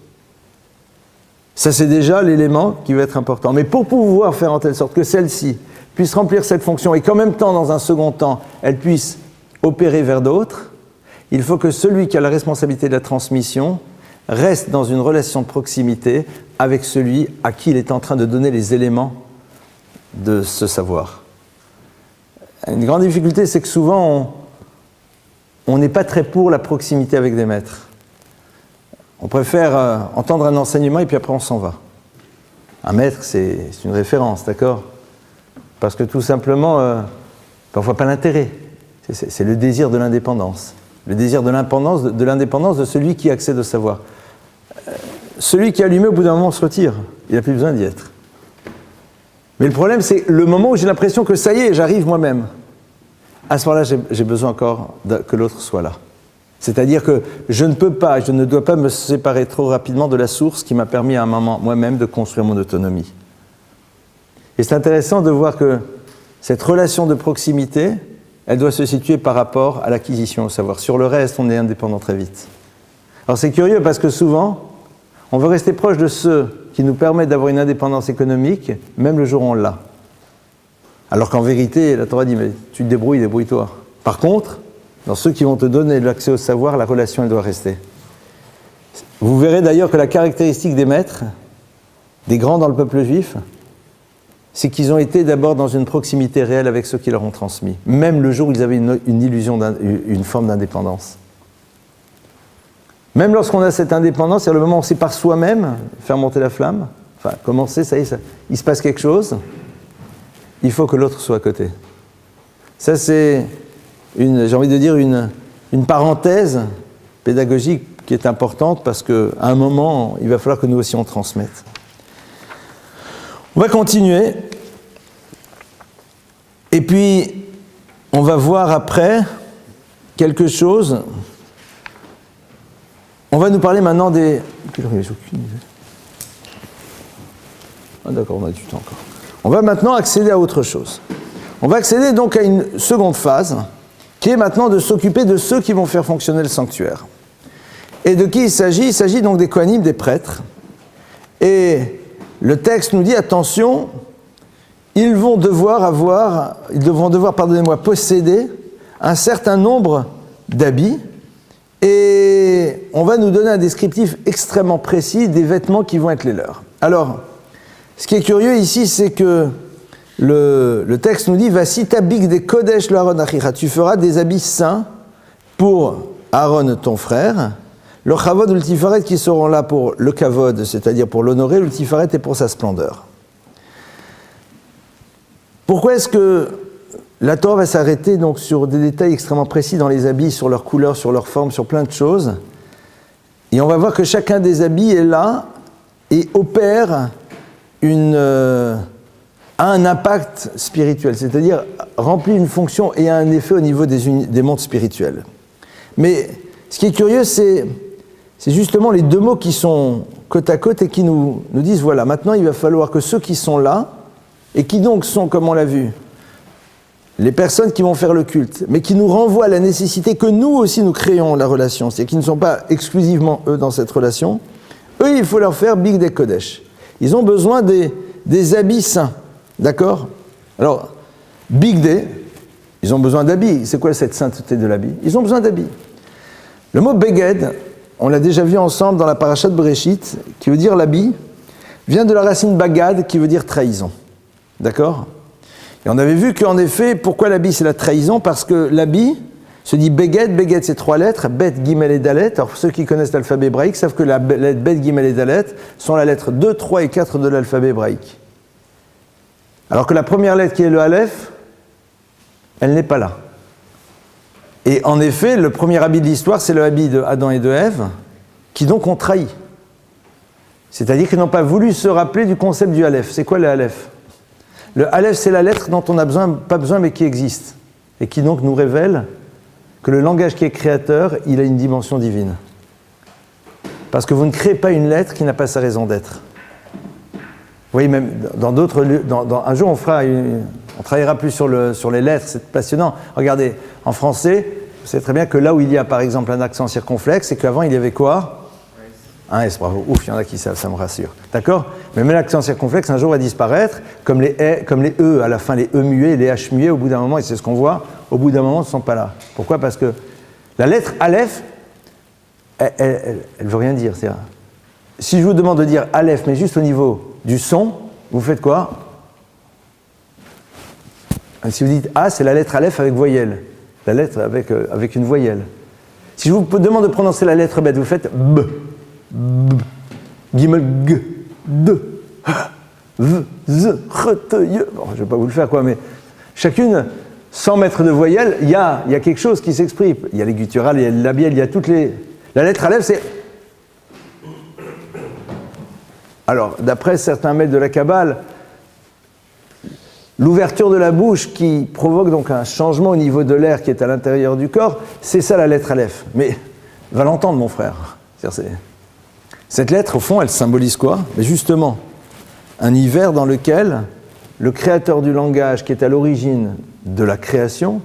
S1: Ça c'est déjà l'élément qui va être important. Mais pour pouvoir faire en telle sorte que celle-ci puisse remplir cette fonction et qu'en même temps, dans un second temps, elle puisse opérer vers d'autres, il faut que celui qui a la responsabilité de la transmission reste dans une relation de proximité avec celui à qui il est en train de donner les éléments de ce savoir. Une grande difficulté, c'est que souvent, on n'est pas très pour la proximité avec des maîtres. On préfère entendre un enseignement et puis après on s'en va. Un maître, c'est une référence, d'accord ? Parce que tout simplement, parfois pas l'intérêt. C'est le désir de l'indépendance. Le désir de l'indépendance de celui qui accède au savoir. Celui qui est allumé, au bout d'un moment, se retire. Il n'a plus besoin d'y être. Mais le problème, c'est le moment où j'ai l'impression que ça y est, j'arrive moi-même. À ce moment-là, j'ai besoin encore que l'autre soit là. C'est-à-dire que je ne peux pas, je ne dois pas me séparer trop rapidement de la source qui m'a permis à un moment moi-même de construire mon autonomie. Et c'est intéressant de voir que cette relation de proximité, elle doit se situer par rapport à l'acquisition au savoir. Sur le reste, on est indépendant très vite. Alors c'est curieux parce que souvent, on veut rester proche de ceux qui nous permettent d'avoir une indépendance économique, même le jour où on l'a. Alors qu'en vérité, la Torah dit, mais tu te débrouilles, débrouille-toi. Par contre, dans ceux qui vont te donner l'accès au savoir, la relation, elle doit rester. Vous verrez d'ailleurs que la caractéristique des maîtres, des grands dans le peuple juif, c'est qu'ils ont été d'abord dans une proximité réelle avec ceux qui leur ont transmis, même le jour où ils avaient une illusion, une forme d'indépendance. Même lorsqu'on a cette indépendance, c'est le moment où on sait par soi-même faire monter la flamme, enfin commencer, ça y est, il se passe quelque chose, il faut que l'autre soit à côté. Ça c'est, j'ai envie de dire, une parenthèse pédagogique qui est importante parce qu'à un moment, il va falloir que nous aussi on transmette. On va continuer. Et puis, on va voir après quelque chose. On va nous parler maintenant des... Ah d'accord, on a du temps encore. On va maintenant accéder à autre chose. On va accéder donc à une seconde phase, qui est maintenant de s'occuper de ceux qui vont faire fonctionner le sanctuaire. Et de qui il s'agit ? Il s'agit donc des kohanim, des prêtres. Et le texte nous dit, attention, ils devront devoir, posséder un certain nombre d'habits, et on va nous donner un descriptif extrêmement précis des vêtements qui vont être les leurs. Alors, ce qui est curieux ici, c'est que le texte nous dit, Vasi tabik des kodesh le Aaron achira, tu feras des habits saints pour Aaron ton frère, le chavod ou le tifaret qui seront là pour le kavod, c'est-à-dire pour l'honorer, le tifaret est pour sa splendeur. Pourquoi est-ce que la Torah va s'arrêter donc sur des détails extrêmement précis dans les habits, sur leur couleur, sur leur forme, sur plein de choses ? Et on va voir que chacun des habits est là et opère a un impact spirituel, c'est-à-dire remplit une fonction et a un effet au niveau des mondes spirituels. Mais ce qui est curieux, c'est justement les deux mots qui sont côte à côte et qui nous disent, voilà, maintenant il va falloir que ceux qui sont là, et qui donc sont, comme on l'a vu, les personnes qui vont faire le culte, mais qui nous renvoient à la nécessité que nous aussi nous créons la relation, c'est-à-dire qu'ils ne sont pas exclusivement eux dans cette relation, eux il faut leur faire Big Day Kodesh. Ils ont besoin des habits saints, d'accord ? Alors, Big Day, ils ont besoin d'habits. C'est quoi cette sainteté de l'habit ? Ils ont besoin d'habits. Le mot Beged, on l'a déjà vu ensemble dans la paracha de Bereshit, qui veut dire l'habit, vient de la racine bagad, qui veut dire trahison. D'accord? Et on avait vu qu'en effet, pourquoi l'habit c'est la trahison? Parce que l'habit se dit beged, beged c'est 3 lettres, bet, gimel et dalet. Alors ceux qui connaissent l'alphabet hébraïque savent que la lettre bet, gimel et dalet sont la lettre 2, 3 et 4 de l'alphabet hébraïque. Alors que la première lettre qui est le aleph, elle n'est pas là. Et en effet, le premier habit de l'histoire, c'est le habit de Adam et de Ève, qui donc ont trahi. C'est-à-dire qu'ils n'ont pas voulu se rappeler du concept du aleph. C'est quoi le aleph? Le aleph, c'est la lettre dont on n'a pas besoin, mais qui existe. Et qui donc nous révèle que le langage qui est créateur, il a une dimension divine. Parce que vous ne créez pas une lettre qui n'a pas sa raison d'être. Vous voyez, même dans d'autres lieux, un jour on travaillera plus sur les lettres, c'est passionnant. Regardez, en français, vous savez très bien que là où il y a par exemple un accent circonflexe, c'est qu'avant il y avait quoi? Un S, bravo. Ouf, il y en a qui savent, ça me rassure. D'accord? Mais même l'accent circonflexe un jour va disparaître, comme les E, à la fin les E muets, les H muets, au bout d'un moment, et c'est ce qu'on voit, au bout d'un moment, ils ne sont pas là. Pourquoi? Parce que la lettre Aleph, elle ne veut rien dire. C'est-à-dire, si je vous demande de dire Aleph, mais juste au niveau du son, vous faites quoi? Si vous dites A, c'est la lettre Aleph avec voyelle. La lettre avec une voyelle. Si je vous demande de prononcer la lettre B, vous faites B. B. Gimel, G. D. V. Z. R. T. Y. Bon, je ne vais pas vous le faire, quoi, mais chacune, sans mettre de voyelle, il y a quelque chose qui s'exprime. Il y a les gutturales, il y a le labial, il y a toutes les. La lettre Aleph, c'est. Alors, d'après certains maîtres de la Kabbale, l'ouverture de la bouche qui provoque donc un changement au niveau de l'air qui est à l'intérieur du corps, c'est ça la lettre Aleph. Mais va l'entendre, mon frère. Cette lettre, au fond, elle symbolise quoi? Mais justement, un univers dans lequel le créateur du langage, qui est à l'origine de la création,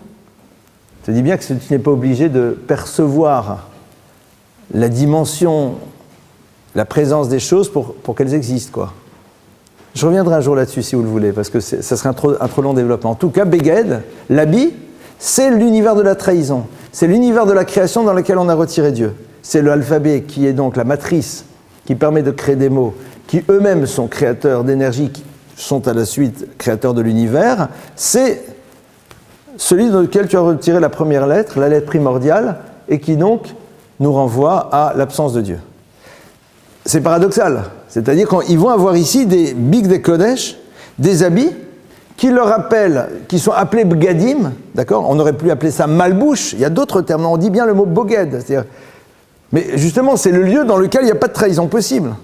S1: te dit bien que tu n'es pas obligé de percevoir la dimension, la présence des choses pour qu'elles existent, quoi. Je reviendrai un jour là-dessus si vous le voulez, parce que ça serait un trop long développement. En tout cas, Beged, l'habit, c'est l'univers de la trahison. C'est l'univers de la création dans lequel on a retiré Dieu. C'est l'alphabet qui est donc la matrice qui permet de créer des mots, qui eux-mêmes sont créateurs d'énergie, qui sont à la suite créateurs de l'univers. C'est celui dans lequel tu as retiré la première lettre, la lettre primordiale, et qui donc nous renvoie à l'absence de Dieu. C'est paradoxal. C'est-à-dire qu'ils vont avoir ici des Big des Kodesh, des habits, qui leur rappellent, qui sont appelés Bgadim, d'accord? On aurait pu appeler ça Malbouche, il y a d'autres termes, on dit bien le mot Boged. C'est-à-dire, mais justement, c'est le lieu dans lequel il n'y a pas de trahison possible.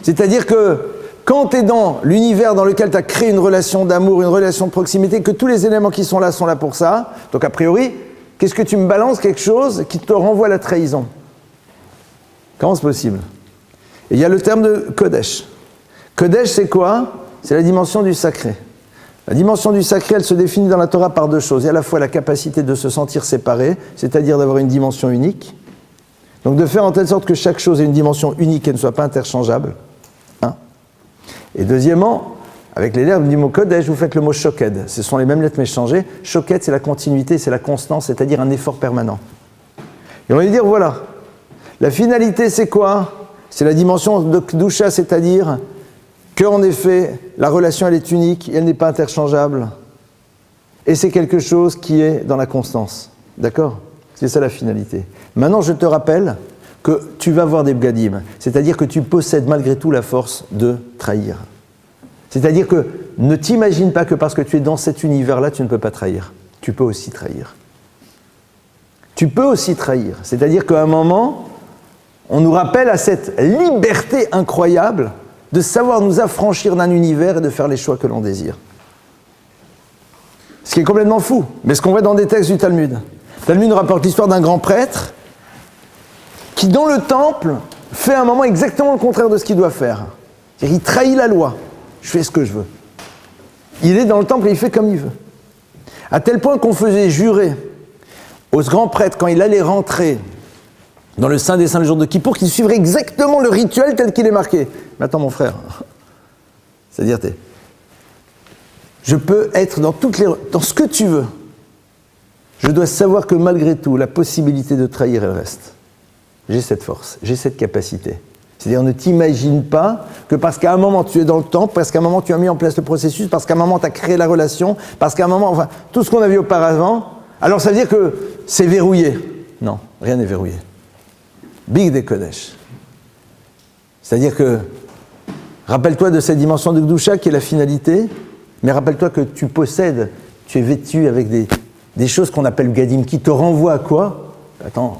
S1: C'est-à-dire que quand tu es dans l'univers dans lequel tu as créé une relation d'amour, une relation de proximité, que tous les éléments qui sont là pour ça, donc a priori, qu'est-ce que tu me balances? Quelque chose qui te renvoie à la trahison. Comment c'est possible? Et il y a le terme de Kodesh. Kodesh, c'est quoi? C'est la dimension du sacré. La dimension du sacré, elle se définit dans la Torah par deux choses. Il y a à la fois la capacité de se sentir séparé, c'est-à-dire d'avoir une dimension unique. Donc de faire en telle sorte que chaque chose ait une dimension unique et ne soit pas interchangeable. Hein? Et deuxièmement, avec les lettres du mot Kodesh, vous faites le mot Shoked. Ce sont les mêmes lettres mais changées. Shoked, c'est la continuité, c'est la constance, c'est-à-dire un effort permanent. Et on va lui dire, voilà, la finalité, c'est quoi? C'est la dimension de Kedusha, c'est-à-dire qu'en effet, la relation, elle est unique, elle n'est pas interchangeable. Et c'est quelque chose qui est dans la constance. D'accord? C'est ça la finalité. Maintenant, je te rappelle que tu vas voir des bgadim, c'est-à-dire que tu possèdes malgré tout la force de trahir. C'est-à-dire que ne t'imagine pas que parce que tu es dans cet univers-là, tu ne peux pas trahir. Tu peux aussi trahir. Tu peux aussi trahir. C'est-à-dire qu'à un moment, on nous rappelle à cette liberté incroyable de savoir nous affranchir d'un univers et de faire les choix que l'on désire. Ce qui est complètement fou, mais ce qu'on voit dans des textes du Talmud. Le Talmud nous rapporte l'histoire d'un grand prêtre qui, dans le temple, fait à un moment exactement le contraire de ce qu'il doit faire. C'est-à-dire, il trahit la loi. Je fais ce que je veux. Il est dans le temple et il fait comme il veut. À tel point qu'on faisait jurer au grand prêtre, quand il allait rentrer dans le Saint des Saints le jour de Kippour, qu'il suivrait exactement le rituel tel qu'il est marqué. Mais attends, mon frère, c'est-à-dire, je peux être dans ce que tu veux. Je dois savoir que malgré tout, la possibilité de trahir, elle reste. j'ai cette force, j'ai cette capacité. C'est-à-dire, ne t'imagine pas que parce qu'à un moment tu es dans le temps, parce qu'à un moment tu as mis en place le processus, parce qu'à un moment tu as créé la relation, parce qu'à un moment, enfin, tout ce qu'on a vu auparavant, alors ça veut dire que c'est verrouillé. Non, rien n'est verrouillé. Big de Kodesh. C'est-à-dire que, rappelle-toi de cette dimension de Gdusha qui est la finalité, mais rappelle-toi que tu possèdes, tu es vêtu avec des choses qu'on appelle Gadim, qui te renvoient à quoi? Attends,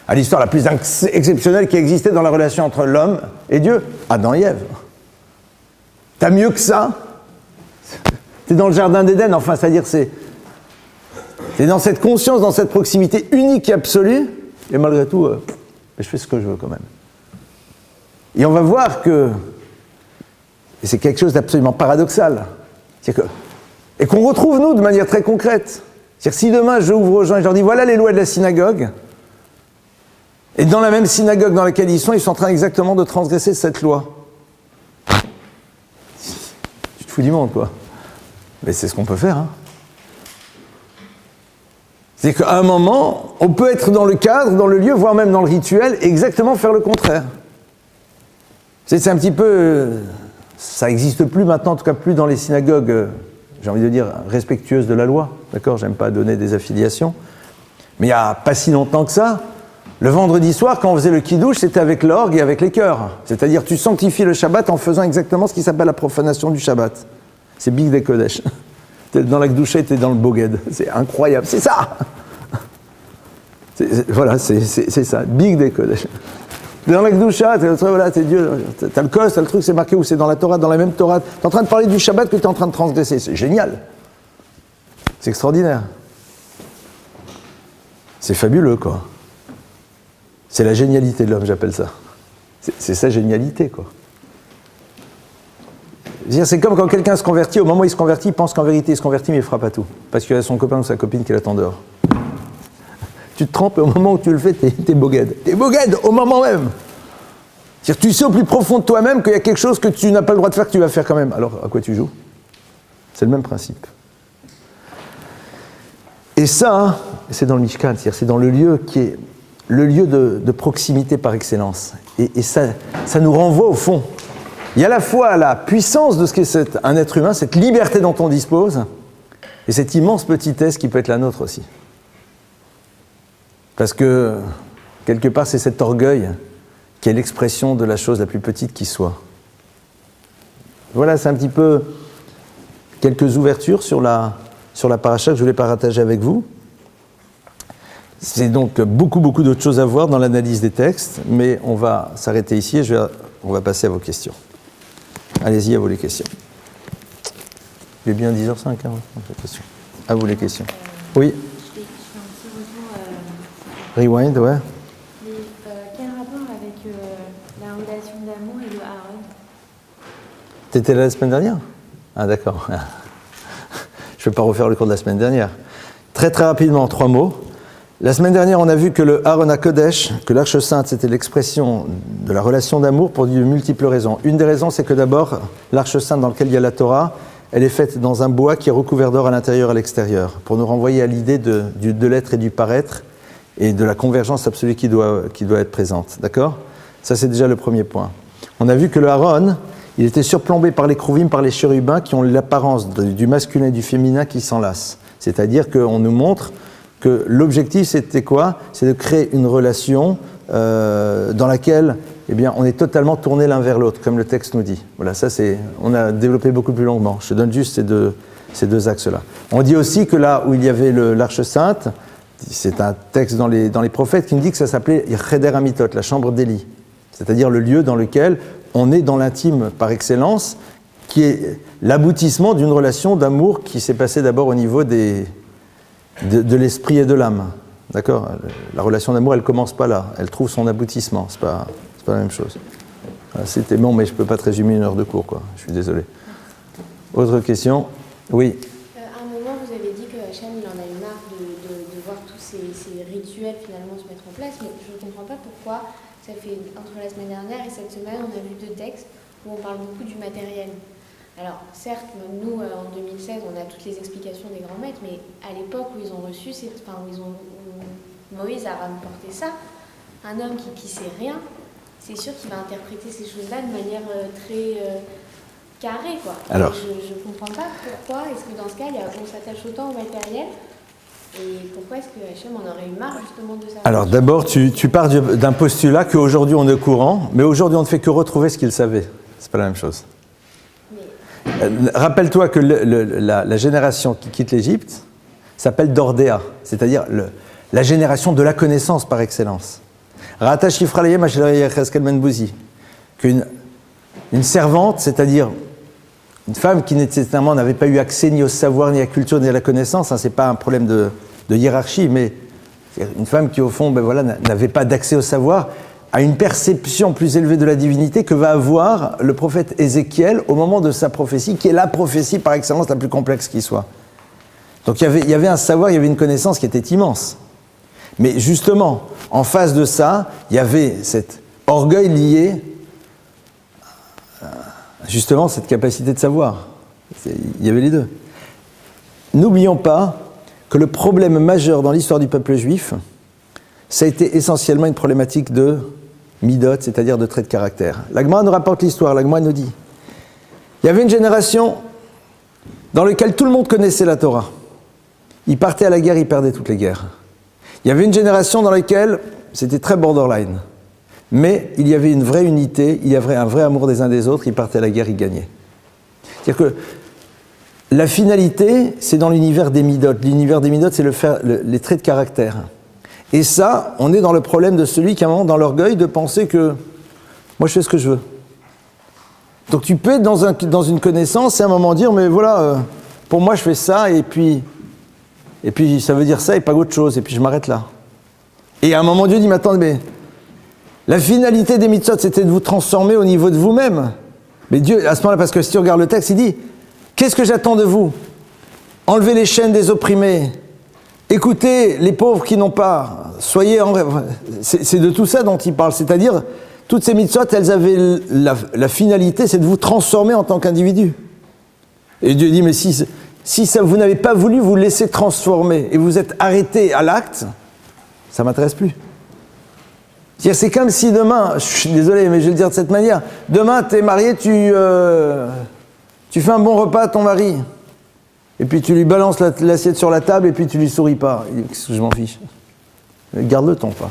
S1: à l'histoire la plus exceptionnelle qui existait dans la relation entre l'homme et Dieu, Adam et Ève. T'as mieux que ça? T'es dans le jardin d'Éden, enfin, c'est-à-dire t'es dans cette conscience, dans cette proximité unique et absolue, et malgré tout, je fais ce que je veux quand même. Et on va voir que, et c'est quelque chose d'absolument paradoxal, et qu'on retrouve nous de manière très concrète. C'est-à-dire si demain je ouvre aux gens et je leur dis voilà les lois de la synagogue, et dans la même synagogue dans laquelle ils sont en train exactement de transgresser cette loi. Tu te fous du monde, quoi. Mais c'est ce qu'on peut faire, hein. C'est qu'à un moment, on peut être dans le cadre, dans le lieu, voire même dans le rituel, et exactement faire le contraire. C'est un petit peu... Ça n'existe plus maintenant, en tout cas plus dans les synagogues, j'ai envie de dire, respectueuses de la loi. D'accord ? J'aime pas donner des affiliations. Mais il n'y a pas si longtemps que ça, le vendredi soir, quand on faisait le kidouche, c'était avec l'orgue et avec les chœurs. C'est-à-dire, tu sanctifies le Shabbat en faisant exactement ce qui s'appelle la profanation du Shabbat. C'est Big de Kodesh. T'es dans la Gdoucha, t'es dans le Boged. C'est incroyable, c'est ça. Voilà, c'est ça, Big de Kodesh. T'es dans la Gdoucha, voilà, t'es Dieu, t'as le cos, t'as le truc, c'est marqué où c'est dans la Torah, dans la même Torah. T'es en train de parler du Shabbat que t'es en train de transgresser. C'est génial. C'est extraordinaire. C'est fabuleux, quoi. C'est la génialité de l'homme, j'appelle ça. C'est sa génialité, quoi. C'est comme quand quelqu'un se convertit, au moment où il se convertit, il pense qu'en vérité il se convertit, mais il ne fera pas tout. Parce qu'il y a son copain ou sa copine qui l'attend dehors. Tu te trompes et au moment où tu le fais, t'es boged. T'es boged au moment même. C'est-à-dire, tu sais au plus profond de toi-même qu'il y a quelque chose que tu n'as pas le droit de faire, que tu vas faire quand même. Alors, à quoi tu joues? C'est le même principe. Et ça, c'est dans le Mishkan, c'est-à-dire c'est dans le lieu qui est le lieu de proximité par excellence. Et ça nous renvoie au fond. Il y a à la fois la puissance de ce qu'est un être humain, cette liberté dont on dispose, et cette immense petitesse qui peut être la nôtre aussi. Parce que, quelque part, c'est cet orgueil qui est l'expression de la chose la plus petite qui soit. Voilà, c'est un petit peu quelques ouvertures sur la paracha que je voulais partager avec vous. C'est donc beaucoup d'autres choses à voir dans l'analyse des textes, mais on va s'arrêter ici et on va passer à vos questions. Allez-y, à vous les questions. Il est bien 10h05, hein, à vous les questions. Oui.
S2: Je fais un petit retour.
S1: Rewind, ouais.
S2: Mais, quel rapport avec la relation d'amour et le Aaron?
S1: T'étais là la semaine dernière? Ah, d'accord. Je ne vais pas refaire le cours de la semaine dernière. Très rapidement, 3 mots. La semaine dernière, on a vu que le Aaron HaKodesh, que l'Arche Sainte, c'était l'expression de la relation d'amour pour de multiples raisons. Une des raisons, c'est que d'abord, l'Arche Sainte dans laquelle il y a la Torah, elle est faite dans un bois qui est recouvert d'or à l'intérieur et à l'extérieur, pour nous renvoyer à l'idée de l'être et du paraître, et de la convergence absolue qui doit être présente. D'accord ? Ça, c'est déjà le premier point. On a vu que le Aaron, il était surplombé par les Kruvim, par les chérubins, qui ont l'apparence du masculin et du féminin qui s'enlacent. C'est-à-dire qu'on nous montre que l'objectif, c'était quoi? C'est de créer une relation dans laquelle on est totalement tourné l'un vers l'autre, comme le texte nous dit. Voilà, ça on a développé beaucoup plus longuement. Je te donne juste ces deux axes-là. On dit aussi que là où il y avait l'Arche Sainte, c'est un texte dans les prophètes qui nous dit que ça s'appelait Cheder Amitot, la chambre d'Élie. C'est-à-dire le lieu dans lequel on est dans l'intime par excellence, qui est l'aboutissement d'une relation d'amour qui s'est passée d'abord au niveau de l'esprit et de l'âme. D'accord ? La relation d'amour, elle ne commence pas là. Elle trouve son aboutissement. C'est pas la même chose. Voilà, c'était bon, mais je ne peux pas te résumer 1 heure de cours, quoi. Je suis désolé. Autre question ? Oui.
S2: À un moment, vous avez dit que Hachem, il en a eu marre de voir tous ces rituels finalement se mettre en place, mais je ne comprends pas pourquoi ça fait entre la semaine dernière et cette semaine, on a vu 2 textes où on parle beaucoup du matériel. Alors, certes, nous, en 2016, on a toutes les explications des grands maîtres, mais à l'époque où ils ont reçu, où Moïse a rapporté ça, un homme qui sait rien, c'est sûr qu'il va interpréter ces choses-là de manière très carrée, quoi.
S1: Alors,
S2: je comprends pas pourquoi est-ce que dans ce cas, on s'attache autant au matériel et pourquoi est-ce que Hachem en aurait eu marre justement de ça.
S1: Alors d'abord, tu pars d'un postulat qu'aujourd'hui on est au courant, mais aujourd'hui on ne fait que retrouver ce qu'il savait. C'est pas la même chose. Rappelle-toi que la génération qui quitte l'Égypte s'appelle Dordéa, c'est-à-dire la génération de la connaissance par excellence. Rata Shifralayem Achel Menbouzi, qu'une servante, c'est-à-dire une femme qui nécessairement n'avait pas eu accès ni au savoir, ni à la culture, ni à la connaissance, hein, c'est pas un problème de hiérarchie, mais une femme qui au fond n'avait pas d'accès au savoir, a une perception plus élevée de la divinité que va avoir le prophète Ézéchiel au moment de sa prophétie, qui est la prophétie par excellence la plus complexe qui soit. Donc il y avait un savoir, il y avait une connaissance qui était immense. Mais justement, en face de ça, il y avait cet orgueil lié à justement cette capacité de savoir. Il y avait les deux. N'oublions pas que le problème majeur dans l'histoire du peuple juif, ça a été essentiellement une problématique de midot, c'est-à-dire de traits de caractère. La Gemara nous rapporte l'histoire, la Gemara nous dit il y avait une génération dans laquelle tout le monde connaissait la Torah. Ils partaient à la guerre, ils perdaient toutes les guerres. Il y avait une génération dans laquelle c'était très borderline. Mais il y avait une vraie unité, il y avait un vrai amour des uns des autres, ils partaient à la guerre, ils gagnaient. C'est-à-dire que la finalité, c'est dans l'univers des midot. L'univers des midot, c'est les traits de caractère. Et ça, on est dans le problème de celui qui, à un moment, dans l'orgueil, de penser que moi, je fais ce que je veux. Donc tu peux être dans une connaissance et à un moment dire, mais voilà, pour moi, je fais ça, et puis ça veut dire ça et pas autre chose, et puis je m'arrête là. Et à un moment, Dieu dit, mais attendez, mais la finalité des mitzvot, c'était de vous transformer au niveau de vous-même. Mais Dieu, à ce moment-là, parce que si tu regardes le texte, il dit, qu'est-ce que j'attends de vous? Enlevez les chaînes des opprimés. Écoutez les pauvres qui n'ont pas, soyez en rêve. C'est de tout ça dont il parle, c'est-à-dire toutes ces mitzvot, elles avaient la finalité, c'est de vous transformer en tant qu'individu. Et Dieu dit, mais si ça, vous n'avez pas voulu vous laisser transformer et vous êtes arrêté à l'acte, ça ne m'intéresse plus. C'est comme si demain, je suis désolé, mais je vais le dire de cette manière, demain tu es marié, tu fais un bon repas à ton mari. Et puis tu lui balances l'assiette sur la table et puis tu lui souris pas. Il dit, qu'est-ce que je m'en fiche? Garde-le ton pas.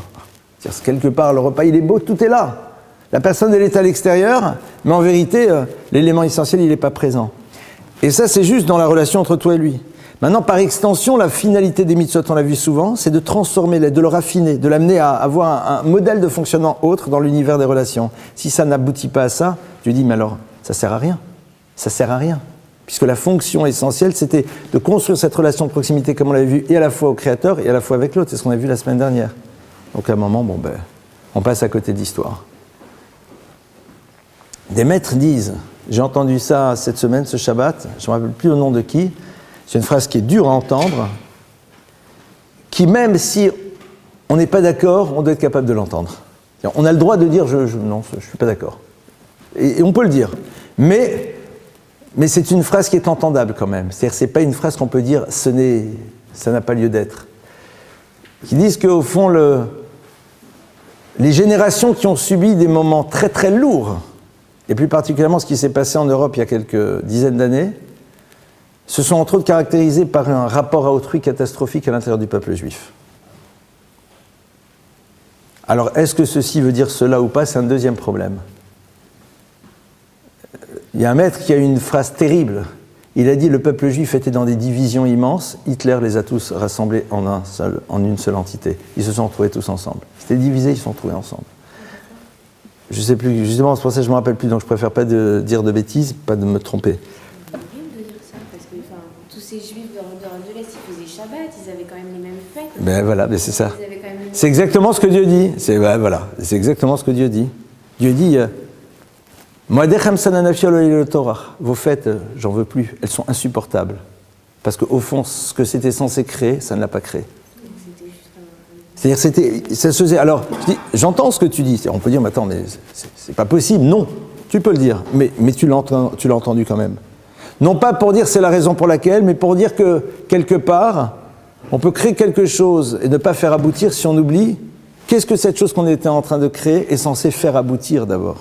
S1: C'est-à-dire, quelque part, le repas, il est beau, tout est là. La personne, elle est à l'extérieur, mais en vérité, l'élément essentiel, il n'est pas présent. Et ça, c'est juste dans la relation entre toi et lui. Maintenant, par extension, la finalité des mitzvot, on l'a vu souvent, c'est de transformer, de le raffiner, de l'amener à avoir un modèle de fonctionnement autre dans l'univers des relations. Si ça n'aboutit pas à ça, je dis, mais alors, ça sert à rien. Ça sert à rien. Puisque la fonction essentielle, c'était de construire cette relation de proximité, comme on l'avait vu, et à la fois au Créateur et à la fois avec l'autre. C'est ce qu'on a vu la semaine dernière. Donc à un moment, on passe à côté de l'histoire. Des maîtres disent, j'ai entendu ça cette semaine, ce Shabbat, je ne me rappelle plus le nom de qui, c'est une phrase qui est dure à entendre, qui même si on n'est pas d'accord, on doit être capable de l'entendre. On a le droit de dire, non, je ne suis pas d'accord. Et on peut le dire. Mais c'est une phrase qui est entendable quand même. C'est-à-dire que ce n'est pas une phrase qu'on peut dire, ça n'a pas lieu d'être. Qui disent qu'au fond, les générations qui ont subi des moments très très lourds, et plus particulièrement ce qui s'est passé en Europe il y a quelques dizaines d'années, se sont entre autres caractérisées par un rapport à autrui catastrophique à l'intérieur du peuple juif. Alors, est-ce que ceci veut dire cela ou pas? C'est un deuxième problème. Il y a un maître qui a eu une phrase terrible. Il a dit, le peuple juif était dans des divisions immenses, Hitler les a tous rassemblés en une seule entité. Ils se sont retrouvés tous ensemble. Ils étaient divisés, ils se sont retrouvés ensemble. Je ne sais plus, justement, c'est pour ça que je ne me rappelle plus, donc je ne préfère pas dire de bêtises, pas de me tromper.
S2: C'est horrible de dire ça, parce que tous ces juifs d'Europe de l'Est, ils faisaient Shabbat, ils avaient quand même les mêmes fêtes.
S1: Ben voilà, ben c'est ça. C'est exactement ce que Dieu dit. C'est exactement ce que Dieu dit. Dieu dit, vos fêtes, j'en veux plus, elles sont insupportables. Parce qu'au fond, ce que c'était censé créer, ça ne l'a pas créé. C'est-à-dire, ça se faisait. Alors, j'entends ce que tu dis. On peut dire, mais attends, mais c'est pas possible. Non, tu peux le dire, mais tu l'as entendu quand même. Non pas pour dire c'est la raison pour laquelle, mais pour dire que, quelque part, on peut créer quelque chose et ne pas faire aboutir si on oublie qu'est-ce que cette chose qu'on était en train de créer est censée faire aboutir d'abord?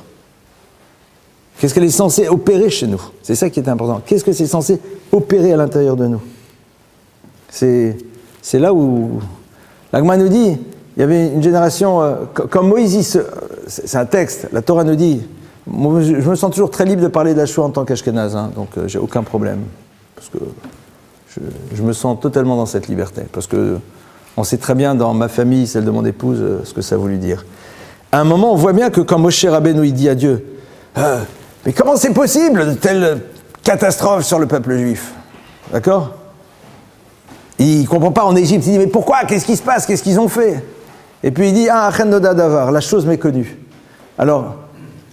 S1: Qu'est-ce qu'elle est censée opérer chez nous? C'est ça qui est important. Qu'est-ce que c'est censé opérer à l'intérieur de nous? C'est là où l'Agma nous dit, il y avait une génération, comme Moïse, c'est un texte, la Torah nous dit, moi, je me sens toujours très libre de parler de la Shoah en tant qu'Ashkenaz, hein, donc j'ai aucun problème, parce que je me sens totalement dans cette liberté, parce que on sait très bien dans ma famille, celle de mon épouse, ce que ça a voulu dire. À un moment, on voit bien que quand Moshe Rabbeinu il dit à Dieu, mais comment c'est possible de telles catastrophes sur le peuple juif? D'accord? Il ne comprend pas en Égypte, il dit mais pourquoi? Qu'est-ce qui se passe? Qu'est-ce qu'ils ont fait? Et puis il dit Achen Noda Davar, la chose m'est connue. Alors,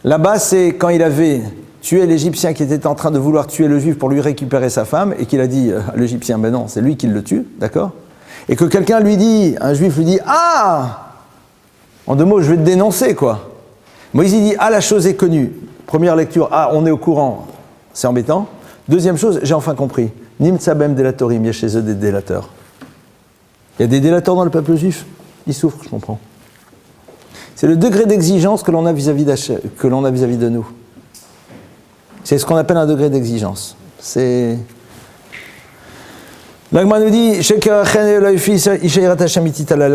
S1: là-bas, c'est quand il avait tué l'Égyptien qui était en train de vouloir tuer le Juif pour lui récupérer sa femme, et qu'il a dit à l'Égyptien, ben non, c'est lui qui le tue, d'accord? Et que quelqu'un lui dit, un Juif lui dit, ah! En deux mots, je vais te dénoncer, quoi. Moïse il dit, ah, la chose est connue. Première lecture, ah, on est au courant, c'est embêtant. Deuxième chose, j'ai enfin compris. Nim tsabem delatorim, il y a chez eux des délateurs. Il y a des délateurs dans le peuple juif. Ils souffrent, je comprends. C'est le degré d'exigence que l'on a vis-à-vis de nous. C'est ce qu'on appelle un degré d'exigence. C'est... L'Agma nous dit, il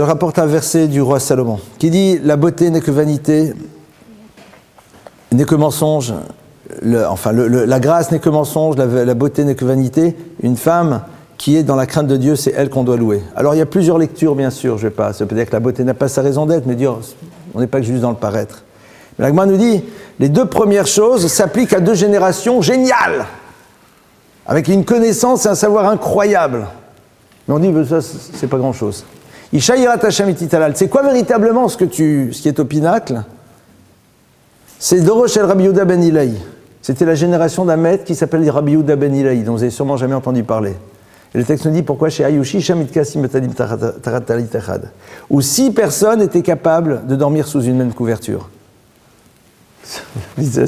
S1: rapporte un verset du roi Salomon, qui dit, la beauté n'est que vanité, n'est que mensonge, la grâce n'est que mensonge, la beauté n'est que vanité. Une femme qui est dans la crainte de Dieu, c'est elle qu'on doit louer. Alors il y a plusieurs lectures, bien sûr, je vais pas, ça peut dire que la beauté n'a pas sa raison d'être, mais Dieu, on n'est pas juste dans le paraître. Mais l'Agma nous dit, les deux premières choses s'appliquent à deux générations géniales, avec une connaissance et un savoir incroyable. Mais on dit, ça, c'est pas grand-chose. C'est quoi véritablement ce qui est au pinacle? C'est Dorosh el Rabbi Yehuda ben Hillel. C'était la génération d'un maître qui s'appelle Rabbi Yehuda ben Hillel, dont vous n'avez sûrement jamais entendu parler. Et le texte nous dit pourquoi chez Ayushi Shamitkasim Tadim Taratali Techad, où 6 personnes étaient capables de dormir sous une même couverture. C'est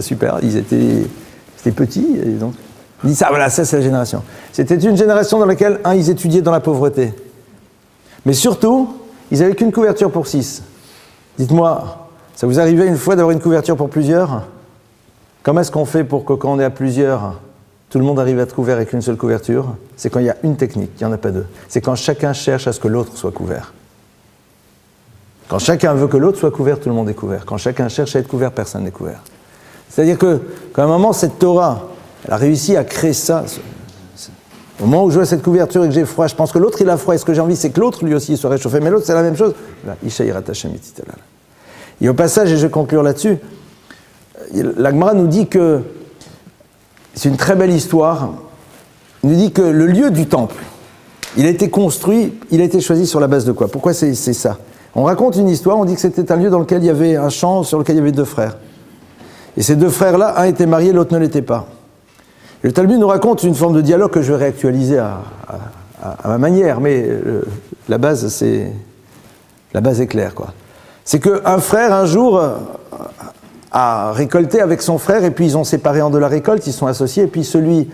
S1: super, ils étaient petits, et donc. Il dit ça, voilà, ça c'est la génération. C'était une génération dans laquelle, ils étudiaient dans la pauvreté. Mais surtout, ils n'avaient qu'une couverture pour 6. Dites-moi, ça vous arrivait une fois d'avoir une couverture pour plusieurs? Comment est-ce qu'on fait pour que quand on est à plusieurs, tout le monde arrive à être couvert avec une seule couverture? C'est quand il y a une technique, il n'y en a pas deux. C'est quand chacun cherche à ce que l'autre soit couvert. Quand chacun veut que l'autre soit couvert, tout le monde est couvert. Quand chacun cherche à être couvert, personne n'est couvert. C'est-à-dire qu'à un moment, cette Torah, elle a réussi à créer ça. Au moment où je vois cette couverture et que j'ai froid, je pense que l'autre il a froid. Et ce que j'ai envie, c'est que l'autre lui aussi soit réchauffé. Mais l'autre, c'est la même chose. Et au passage, et je vais conclure là-dessus, l'Agmara nous dit que c'est une très belle histoire. Il nous dit que le lieu du temple, il a été construit, il a été choisi sur la base de quoi? Pourquoi c'est ça? On raconte une histoire, on dit que c'était un lieu dans lequel il y avait un champ sur lequel il y avait 2 frères. Et ces 2 frères-là, un était marié, l'autre ne l'était pas. Et le Talmud nous raconte une forme de dialogue que je vais réactualiser à ma manière, mais la base est claire, quoi. C'est qu'un frère, un jour, a récolté avec son frère, et puis ils ont séparé en de la récolte, ils sont associés, et puis celui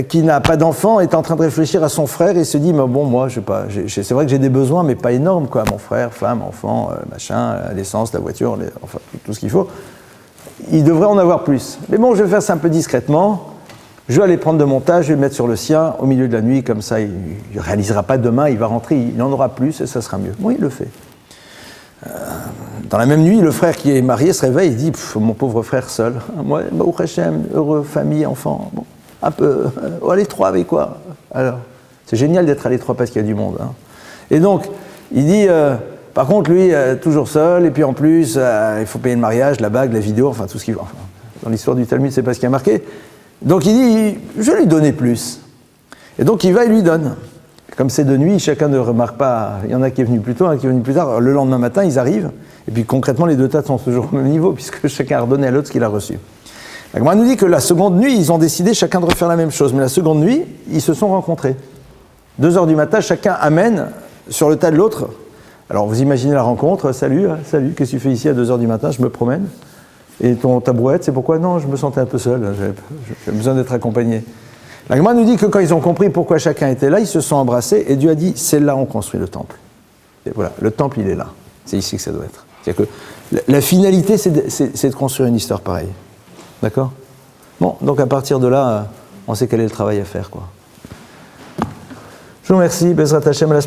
S1: qui n'a pas d'enfant est en train de réfléchir à son frère et se dit, mais bon, moi, je sais pas, c'est vrai que j'ai des besoins, mais pas énormes, quoi. Mon frère, femme, enfant, machin, l'essence, la voiture, enfin, tout ce qu'il faut. Il devrait en avoir plus. Mais bon, je vais faire ça un peu discrètement. Je vais aller prendre de mon tas, je vais le mettre sur le sien, au milieu de la nuit, comme ça, il ne réalisera pas demain, il va rentrer, il en aura plus, et ça sera mieux. Bon, il le fait. Dans la même nuit, le frère qui est marié se réveille, il dit, mon pauvre frère seul, moi, Baruch Hashem, heureux, famille, enfant, bon, un peu, à l'étroit avec quoi? Alors, c'est génial d'être à l'étroit parce qu'il y a du monde. Hein. Et donc, il dit, par contre, lui, toujours seul, et puis en plus, il faut payer le mariage, la bague, la vidéo, enfin, tout ce qu'il faut. Enfin, dans l'histoire du Talmud, c'est pas ce qui a marqué. Donc il dit, je vais lui donner plus. Et donc il va et lui donne. Comme c'est de nuit, chacun ne remarque pas, il y en a qui est venu plus tôt, un qui est venu plus tard. Alors, le lendemain matin, ils arrivent, et puis concrètement, les 2 tas sont toujours au même niveau, puisque chacun a redonné à l'autre ce qu'il a reçu. La Gemara nous dit que la seconde nuit, ils ont décidé chacun de refaire la même chose. Mais la seconde nuit, ils se sont rencontrés. 2 heures du matin, chacun amène sur le tas de l'autre. Alors vous imaginez la rencontre, salut, qu'est-ce que tu fais ici à 2 heures du matin? Je me promène. Et ta brouette, c'est pourquoi? Non, je me sentais un peu seul, j'avais besoin d'être accompagné. La Gemara nous dit que quand ils ont compris pourquoi chacun était là, ils se sont embrassés et Dieu a dit, c'est là on construit le temple. Et voilà, le temple il est là. C'est ici que ça doit être. C'est-à-dire que la finalité, c'est de construire une histoire pareille. D'accord ? Bon, donc à partir de là, on sait quel est le travail à faire, quoi. Je vous remercie. Bezrat Hashem, à la semaine.